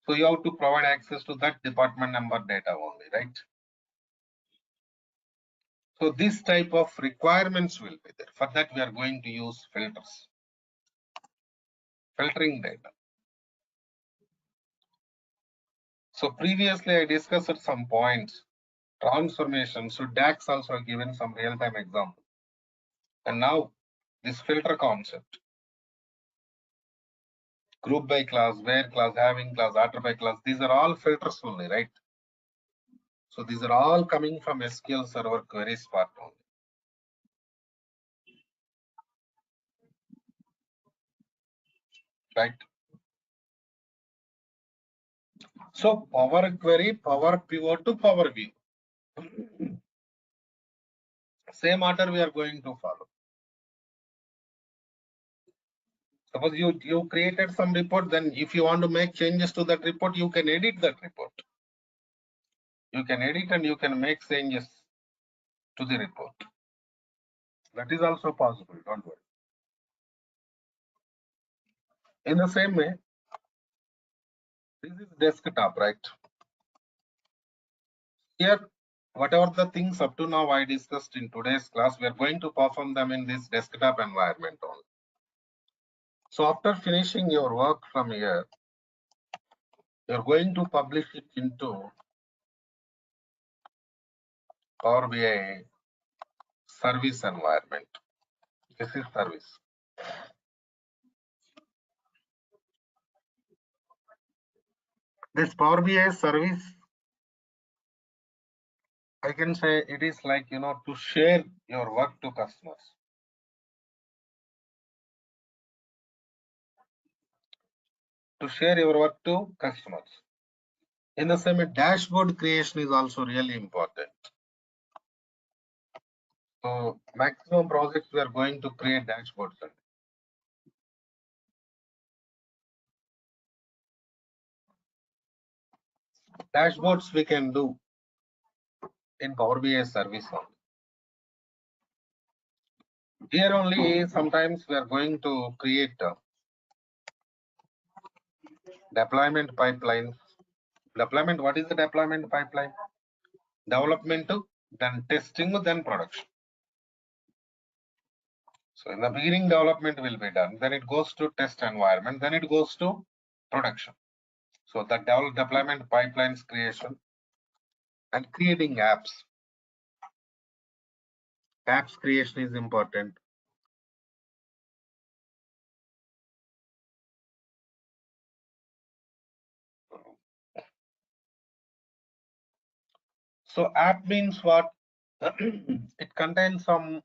So you have to provide access to that department number data only, right? So this type of requirements will be there. For that, we are going to use filters, filtering data. So previously I discussed some points, transformation. So DAX also given some real-time example. And now this filter concept, group by class, where class, having class, after by class, these are all filters only, right? So these are all coming from SQL Server queries part only. Right? So Power Query, Power Pivot to Power View. Same order we are going to follow. Suppose you created some report, then if you want to make changes to that report, you can edit that report. You can edit and you can make changes to the report. That is also possible, don't worry. In the same way, this is desktop, right? Here, whatever the things up to now I discussed in today's class, we are going to perform them in this desktop environment only. So after finishing your work from here, you're going to publish it into Power BI service environment. This is service. This Power BI service, I can say it is like, to share your work to customers. To share your work to customers. In the same way, dashboard creation is also really important. So maximum projects we are going to create dashboards. Dashboards we can do in Power BI service only. Here only sometimes we are going to create deployment pipelines. Deployment, what is the deployment pipeline? Development to, then testing, then production. So in the beginning, development will be done. Then it goes to test environment. Then it goes to production. So the deployment pipelines creation and creating apps. Apps creation is important. So app means what? It contains some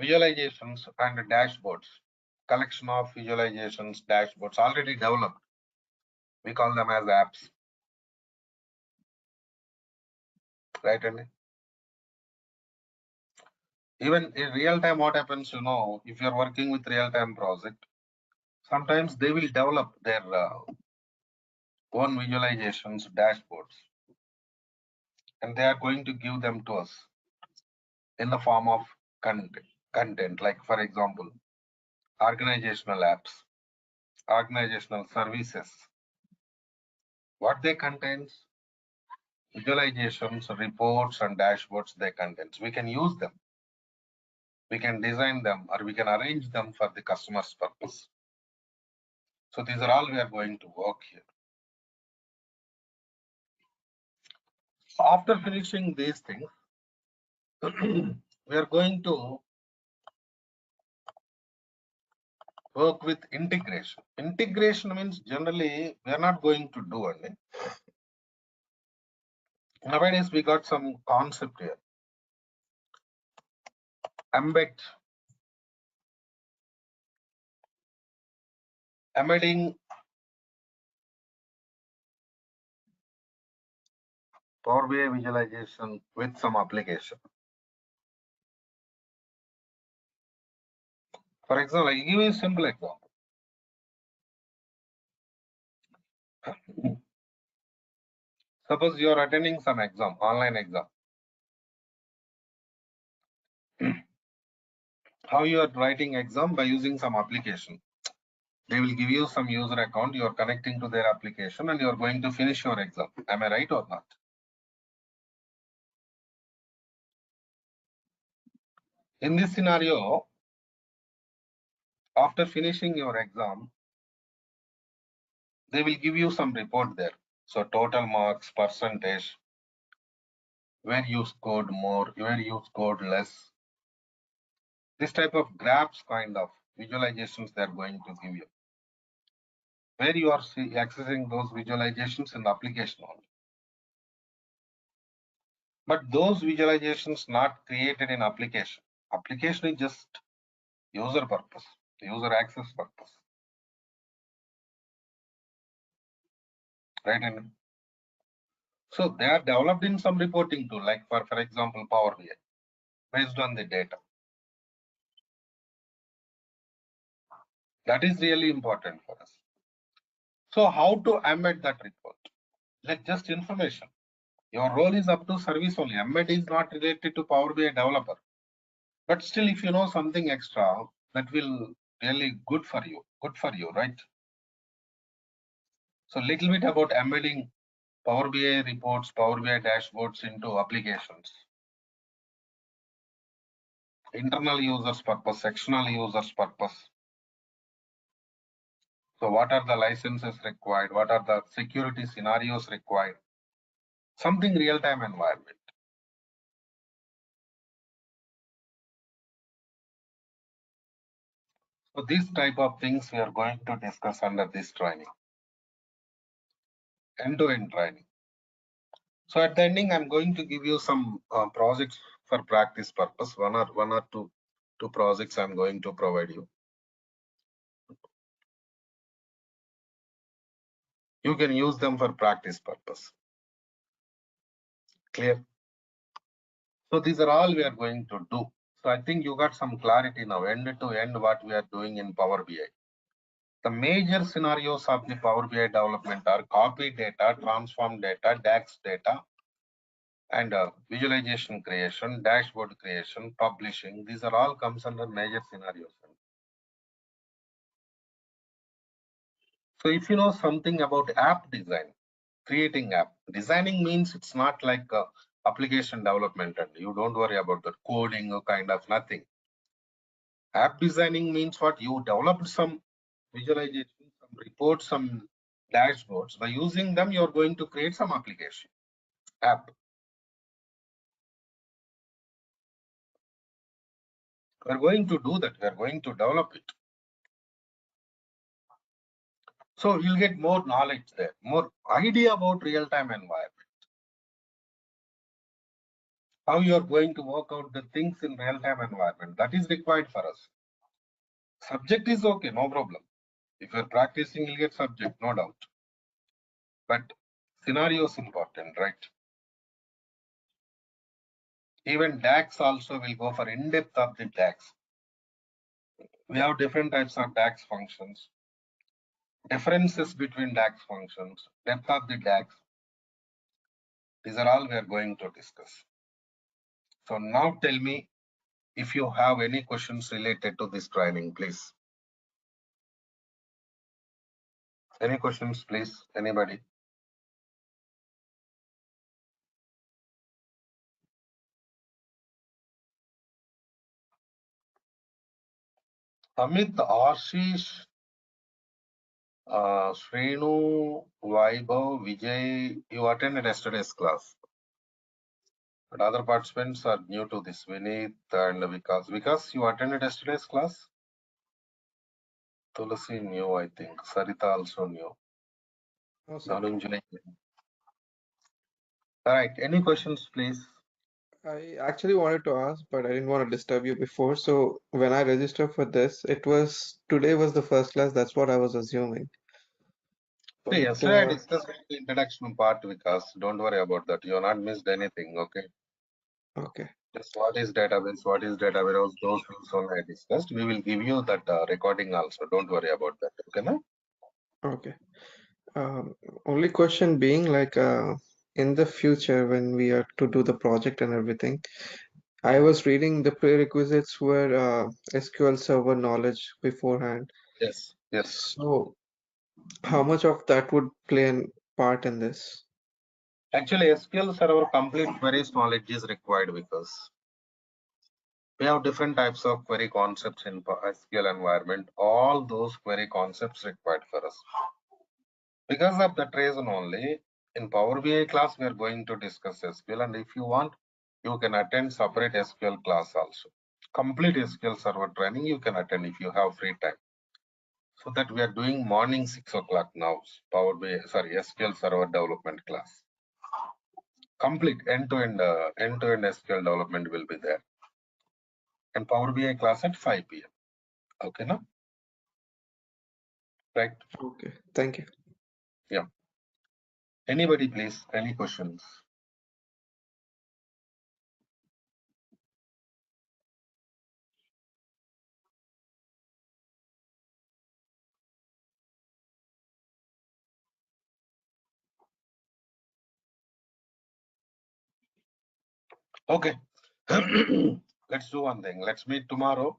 visualizations and dashboards. Collection of visualizations, dashboards already developed. We call them as apps. Right? And even in real time, what happens, if you're working with real time project, sometimes they will develop their own visualizations, dashboards, and they are going to give them to us in the form of content, like for example, organizational apps, organizational services. What they contains, visualizations, reports, and dashboards they contains. We can use them. We can design them or we can arrange them for the customer's purpose. So these are all we are going to work here. So after finishing these things, we are going to work with integration. Integration means generally we are not going to do anything. Nowadays we got some concept here. Embedding Power BI visualization with some application. For example, I give you a simple example. Suppose you are attending some exam, online exam. How you are writing exam? By using some application. They will give you some user account, you are connecting to their application and you are going to finish your exam. Am I right or not? In this scenario, after finishing your exam, they will give you some report there. So total marks, percentage, where you scored more, where you scored less. This type of graphs kind of visualizations they are going to give you. Where you are accessing those visualizations in the application only. But those visualizations not created in application. Application is just user purpose, user access purpose. Right? And So they are developed in some reporting tool, like for example, Power BI, based on the data. That is really important for us. So how to embed that report? Like just information. Your role is up to service only. Embed is not related to Power BI developer. But still, if you know something extra, that will really good for you, right? So little bit about embedding Power BI reports, Power BI dashboards into applications. Internal users purpose, external users purpose. So what are the licenses required? What are the security scenarios required? Something real-time environment. So these type of things we are going to discuss under this training, end-to-end training. So at the ending, I'm going to give you some projects for practice purpose. One or two projects I'm going to provide you. You can use them for practice purpose. Clear? So these are all we are going to do. So I think you got some clarity now, end to end, what we are doing in Power BI. The major scenarios of the Power BI development are copy data, transform data, DAX data, and visualization creation, dashboard creation, publishing. These are all comes under major scenarios. So if you know something about app design, creating app, designing means it's not like application development, and you don't worry about the coding or kind of nothing. App designing means what? You developed some visualization, some reports, some dashboards. By using them, you're going to create some application, app. We're going to do that. We're going to develop it. So you'll get more knowledge there, more idea about real-time environment. How you're going to work out the things in real-time environment. That is required for us. Subject is okay, no problem. If you're practicing, you'll get subject, no doubt. But scenario is important, right? Even DAX also will go for in-depth of the DAX. We have different types of DAX functions, differences between DAX functions, depth of the DAX. These are all we are going to discuss. So now tell me if you have any questions related to this training, please. Any questions, please? Anybody? Amit, Ashish, Srinu, Vaibhav, Vijay, you attended yesterday's class. But other participants are new to this. Vineet and Vikas. Vikas, you attended yesterday's class? Tulasi new, I think. Sarita also new. No, sir. Dhananjay. All right. Any questions, please? I actually wanted to ask, but I didn't want to disturb you before. So when I registered for this, it was today was the first class. That's what I was assuming. See, But yesterday I discussed the introduction part, Vikas. Don't worry about that. You have not missed anything. Okay. okay, Just what is database, what is data warehouse, those things only I discussed. We will give you that recording also. Don't worry about that. Okay, no? okay. Um, Only question being like in the future when we are to do the project and everything, I was reading the prerequisites were SQL Server knowledge beforehand. Yes. Yes. So how much of that would play a part in this? Actually, SQL Server complete queries knowledge is required because we have different types of query concepts in SQL environment. All those query concepts required for us. Because of that reason only, in Power BI class, we are going to discuss SQL. And if you want, you can attend separate SQL class also. Complete SQL Server training you can attend if you have free time. So that we are doing morning 6 o'clock now. Power BI, sorry, SQL Server development class. Complete end-to-end SQL development will be there. And Power BI class at 5 p.m. Okay, no? Right. Okay, thank you. Yeah. Anybody, please? Any questions? Okay. Let's do one thing. Let's meet tomorrow.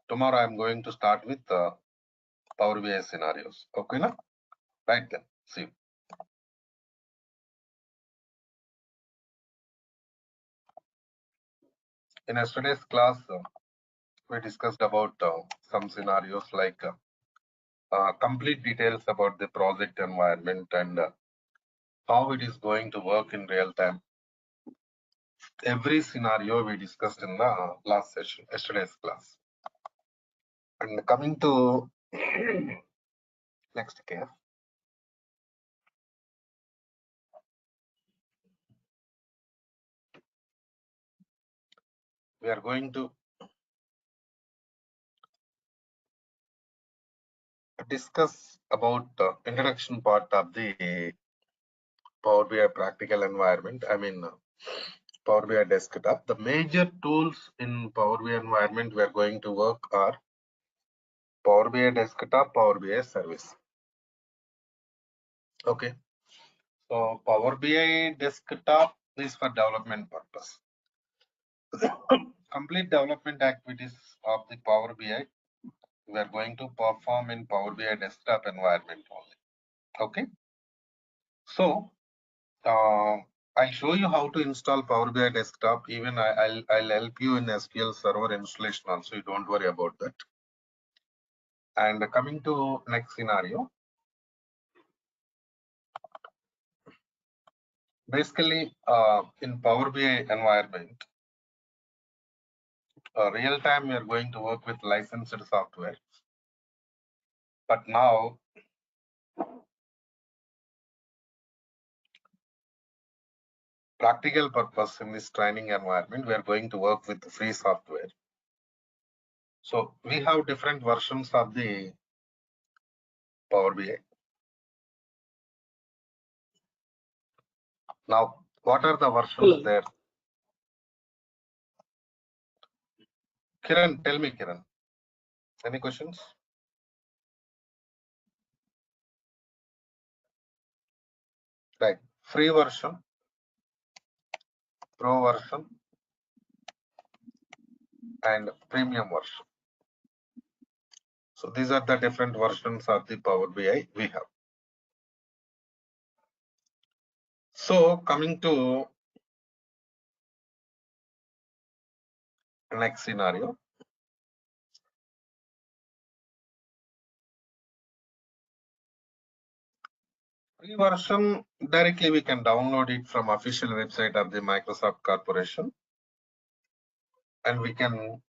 Tomorrow I'm going to start with Power BI scenarios. Okay, na? Right then. See you. In yesterday's class, we discussed about some scenarios like complete details about the project environment and how it is going to work in real time. Every scenario we discussed in the last session, yesterday's class. And coming to next case, we are going to discuss about introduction part of the Power BI practical environment. I mean, Power BI desktop. The major tools in Power BI environment we are going to work are Power BI desktop, Power BI service. Okay. So Power BI desktop is for development purpose. Complete development activities of the Power BI we are going to perform in Power BI desktop environment only. Okay. So I'll show you how to install Power BI desktop. Even I'll help you in SQL Server installation also. You don't worry about that. And coming to next scenario, basically in Power BI environment, real time we are going to work with licensed software. But now practical purpose in this training environment, we are going to work with free software. So we have different versions of the Power BI. Now, what are the versions there? Kiran, tell me, Kiran. Any questions? Right. Free version, pro version, and premium version. So these are the different versions of the Power BI we have. So coming to next scenario. Free version, directly we can download it from official website of the Microsoft Corporation. And we can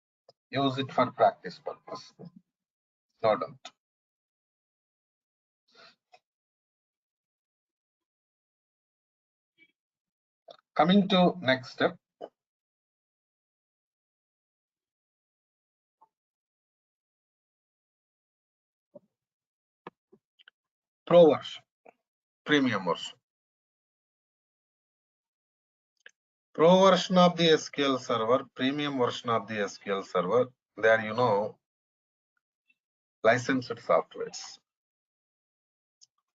use it for practice purpose. No doubt. Coming to next step. Pro version, premium version. Pro version of the SQL Server, premium version of the SQL Server, they are, licensed softwares.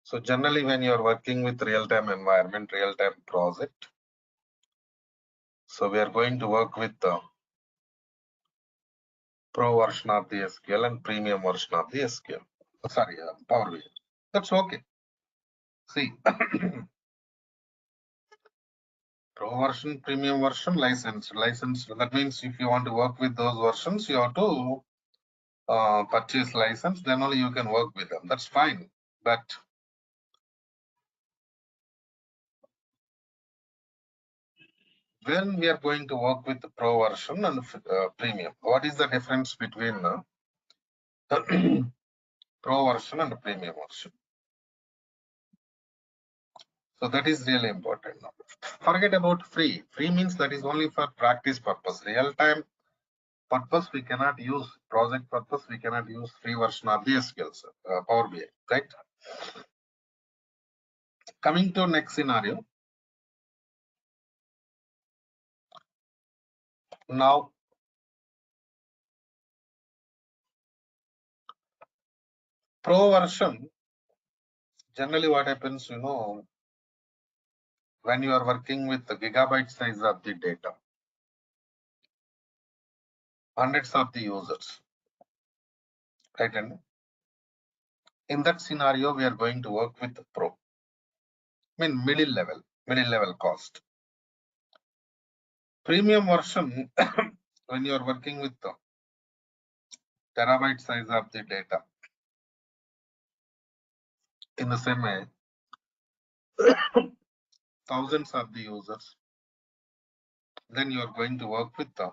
So generally when you are working with real-time environment, real-time project, so we are going to work with the pro version of the SQL and premium version of the SQL. Sorry, Power BI. That's okay. See, pro version, premium version, licensed. That means if you want to work with those versions, you have to purchase license, then only you can work with them. That's fine. But when we are going to work with the pro version and premium, what is the difference between pro version and premium version? So that is really important. Forget about free. Free means that is only for practice purpose. Real time purpose we cannot use. Project purpose we cannot use free version of the SQL Power BI, right? Coming to next scenario. Now, pro version, generally what happens, when you are working with the gigabyte size of the data, hundreds of the users, right? And in that scenario, we are going to work with the pro. I mean, middle level cost. Premium version, when you are working with the terabyte size of the data, in the same way, thousands of the users, then you are going to work with the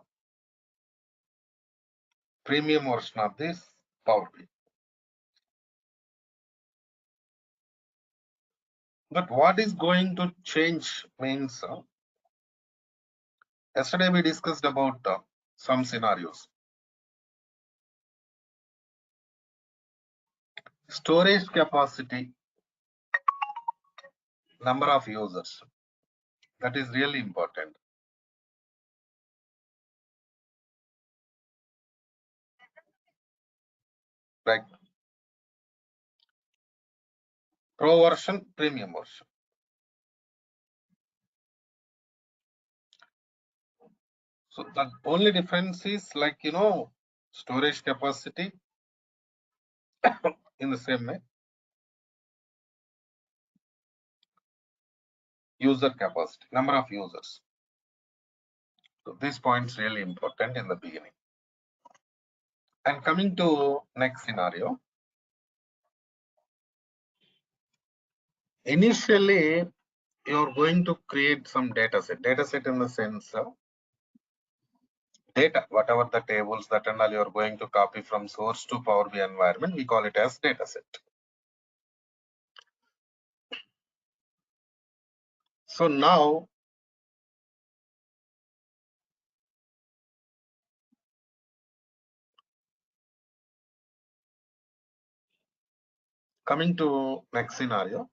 premium version of this Power BI. But what is going to change means, yesterday we discussed about some scenarios. Storage capacity, number of users. That is really important. Right? Pro version, premium version. So the only difference is like, storage capacity in the same way. User capacity, number of users. So this point is really important in the beginning. And coming to next scenario. Initially, you're going to create some data set. Data set in the sense of data, whatever the tables that and all you're going to copy from source to Power BI environment, we call it as data set. So now, coming to next scenario.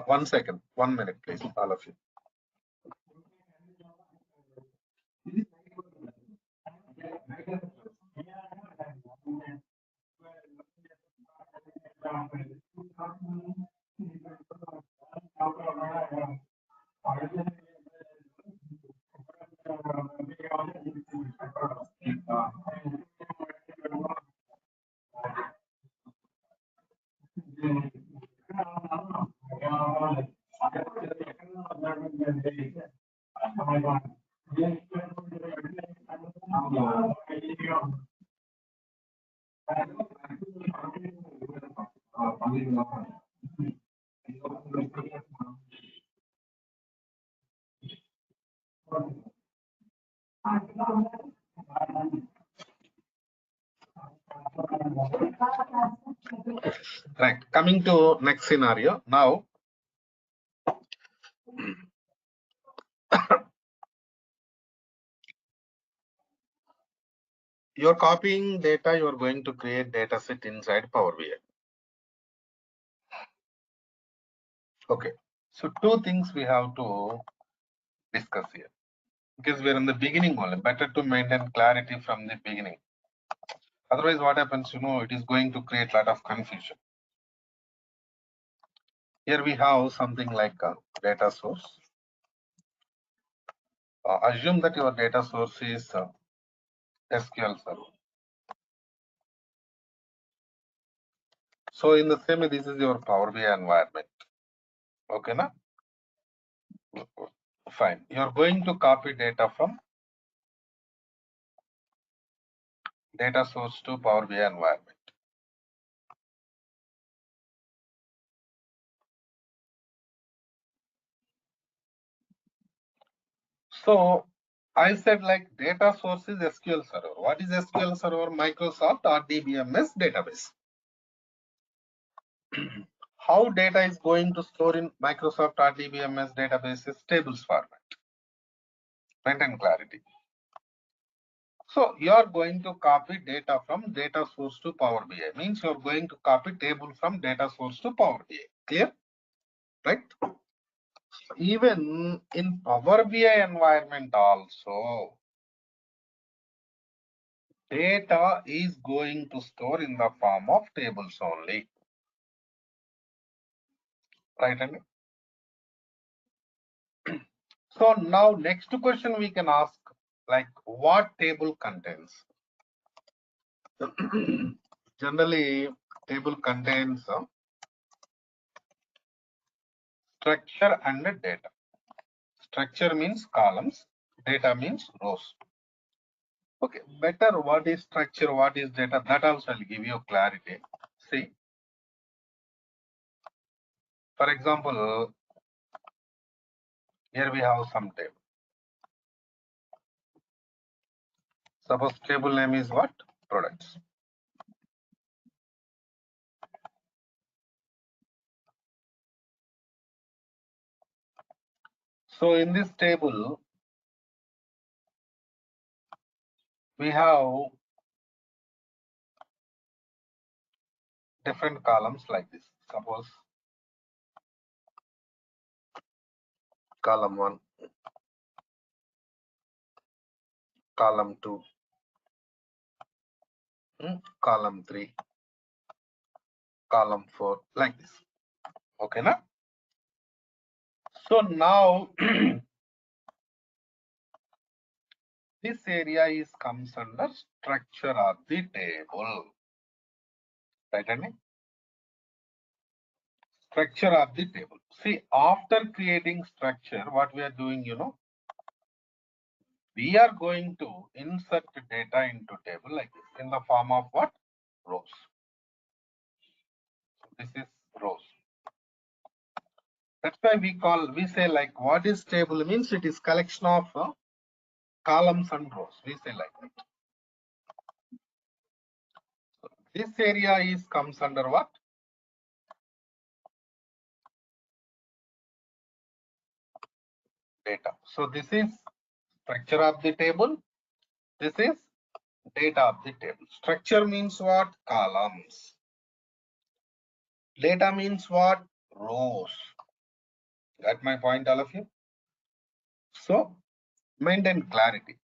One second, 1 minute, please, all of you. Right, coming to next scenario. Now, you're copying data, you're going to create data set inside Power BI. Okay, so two things we have to discuss here, because we're in the beginning only. Better to maintain clarity from the beginning. Otherwise, what happens, it is going to create a lot of confusion. Here we have something like a data source. Assume that your data source is SQL Server. So in the same way, this is your Power BI environment. Okay, na? Fine. You're going to copy data from data source to Power BI environment. So I said like data source is SQL Server. What is SQL Server? Microsoft RDBMS database. How data is going to store in Microsoft RDBMS databases? Tables format. Maintain clarity. So you are going to copy data from data source to Power BI. Means you are going to copy table from data source to Power BI. Clear? Right? Even in Power BI environment also, data is going to store in the form of tables only. Right? And so now next question we can ask, like, what table contains? Generally, table contains structure and data. Structure means columns, data means rows. Okay, better what is structure, what is data, that also I'll give you clarity. See, for example, here we have some table. Suppose table name is what? Products. So in this table, we have different columns like this. Suppose column 1, column 2, column 3, column 4, like this. Okay, na? So now this area is comes under structure of the table. Right, Andy? Structure of the table. See, after creating structure, what we are doing, we are going to insert data into table like this in the form of what? Rows. So this is rows. That's why we say like what is table means it is collection of columns and rows. We say like that. So this area is comes under what? Data. So this is structure of the table. This is data of the table. Structure means what? Columns. Data means what? Rows. Got my point, all of you? So maintain clarity.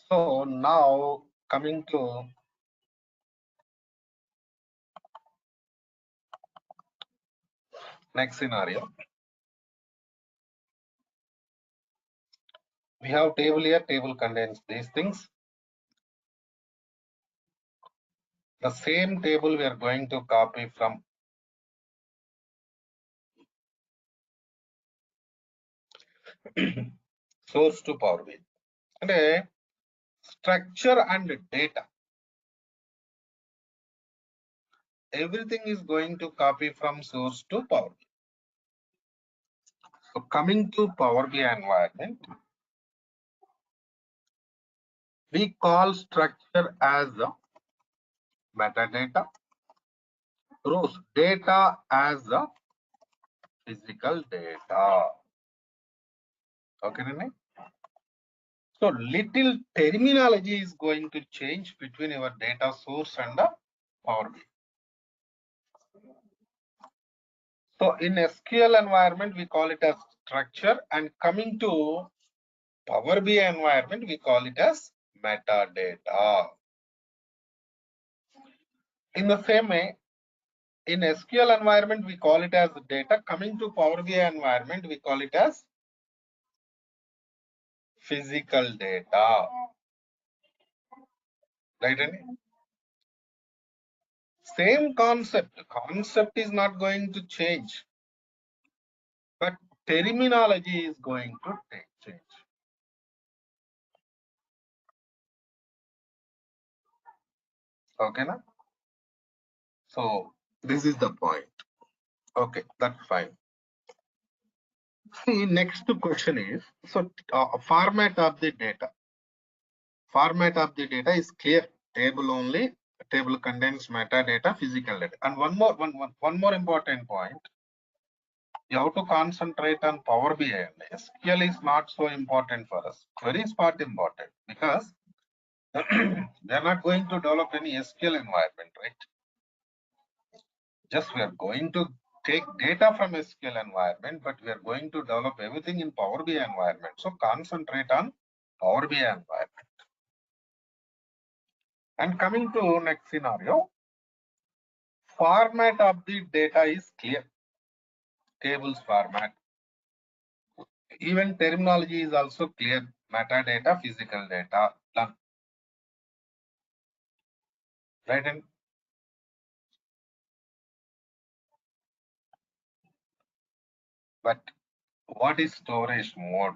So now coming to next scenario. We have table here. Table contains these things. The same table we are going to copy from source to Power BI. And structure and data. Everything is going to copy from source to Power BI. So coming to Power BI environment, we call structure as metadata, rows data as physical data. Okay, Nene? So little terminology is going to change between our data source and the Power BI. So in SQL environment, we call it as structure, and coming to Power BI environment, we call it as metadata. In the same way, in SQL environment, we call it as data. Coming to Power BI environment, we call it as physical data. Right? And same concept. Concept is not going to change, but terminology is going to change. Okay, na? So this is the point. Okay, that's fine. See, next question is, so format of the data. Format of the data is clear. Table only. Table contains metadata, physical data. And one more important point. You have to concentrate on Power BI. SQL is not so important for us. Query is part important because We are not going to develop any SQL environment, right? Just we are going to take data from SQL environment, but we are going to develop everything in Power BI environment. So concentrate on Power BI environment. And coming to next scenario, format of the data is clear. Tables format. Even terminology is also clear. Metadata, physical data, done. Right? And but what is storage mode?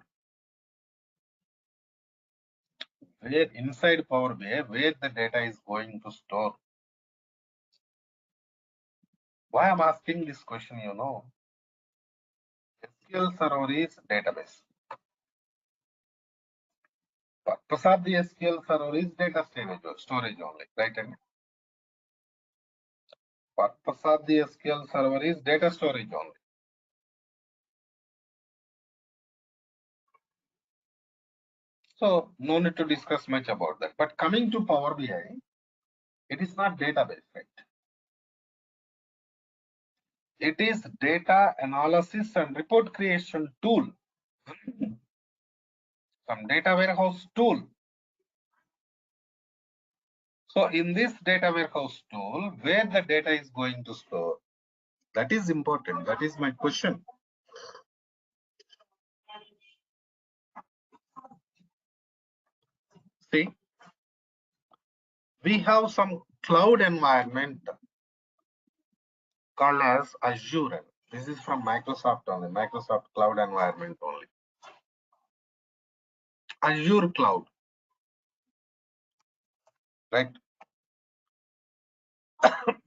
Where inside Power BI, where the data is going to store? Why I'm asking this question, you know? SQL server is database. Purpose of the SQL server is data storage only, right? And purpose of the SQL server is data storage only. So no need to discuss much about that. But coming to Power BI, it is not database, right? It is data analysis and report creation tool. Some data warehouse tool. So in this data warehouse tool, where the data is going to store? That is important. That is my question. See, we have some cloud environment called as Azure. This is from Microsoft only, Microsoft cloud environment only. Azure cloud, right?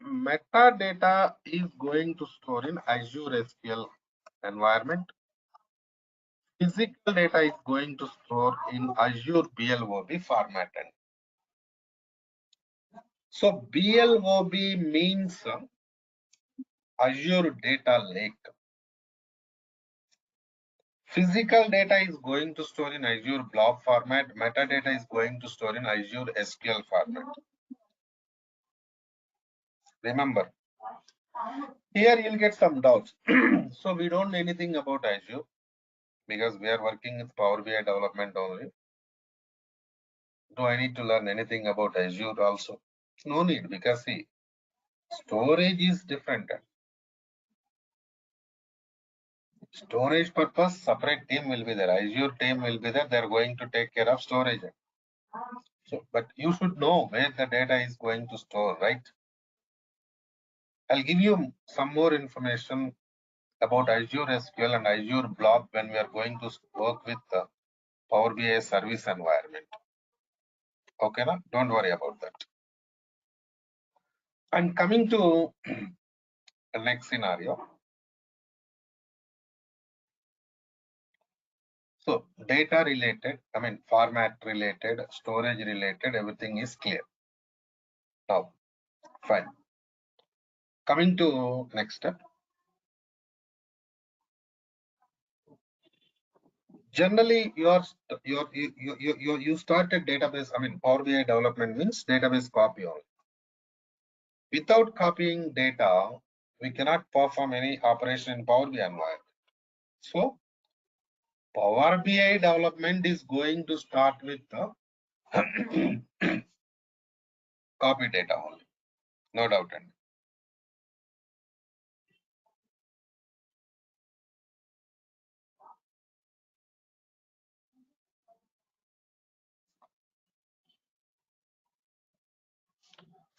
Metadata is going to store in Azure SQL environment. Physical data is going to store in Azure BLOB format. So BLOB means Azure Data Lake. Physical data is going to store in Azure blob format. Metadata is going to store in Azure SQL format. Remember, here you'll get some doubts. So we don't know anything about Azure because we are working with Power BI development only. Do I need to learn anything about Azure also? No need, because see, storage is different. Storage purpose, separate team will be there. Azure team will be there. They're going to take care of storage. So, but you should know where the data is going to store, right? I'll give you some more information about Azure SQL and Azure Blob when we are going to work with the Power BI service environment. Okay, na? Don't worry about that. And coming to the next scenario. So data related, I mean format related, storage related, everything is clear. Now, fine. Coming to next step. Generally, you started database. I mean, Power BI development means database copy only. Without copying data, we cannot perform any operation in Power BI environment. So, Power BI development is going to start with the copy data only, no doubt.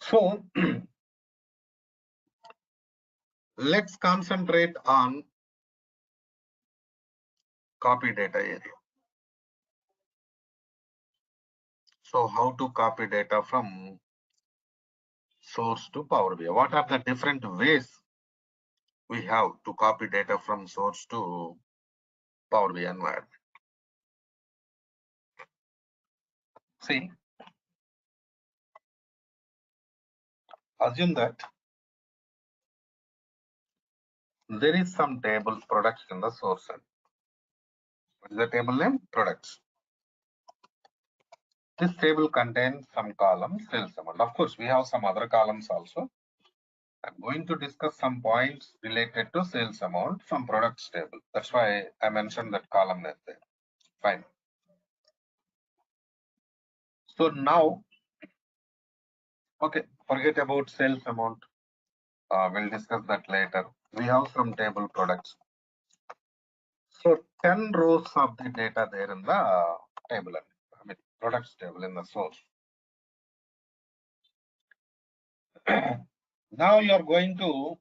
So, let's concentrate on copy data area. So how to copy data from source to Power BI? What are the different ways we have to copy data from source to Power BI environment? See, assume that there is some table products in the source end. What is the table name? Products. This table contains some columns, sales amount. Of course, we have some other columns also. I'm going to discuss some points related to sales amount from products table. That's why I mentioned that column is there. Fine. So now, okay, forget about sales amount. We'll discuss that later. We have some table products. So 10 rows of the data there in the table, I mean products table in the source. Now you are going to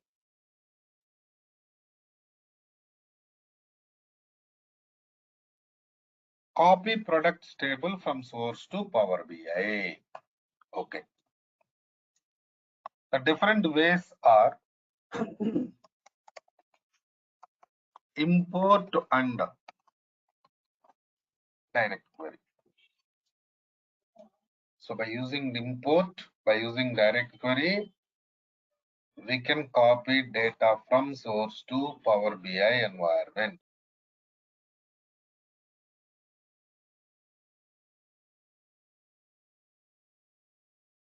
copy products table from source to Power BI. Okay. The different ways are import and direct query. So by using import, by using direct query, we can copy data from source to Power BI environment.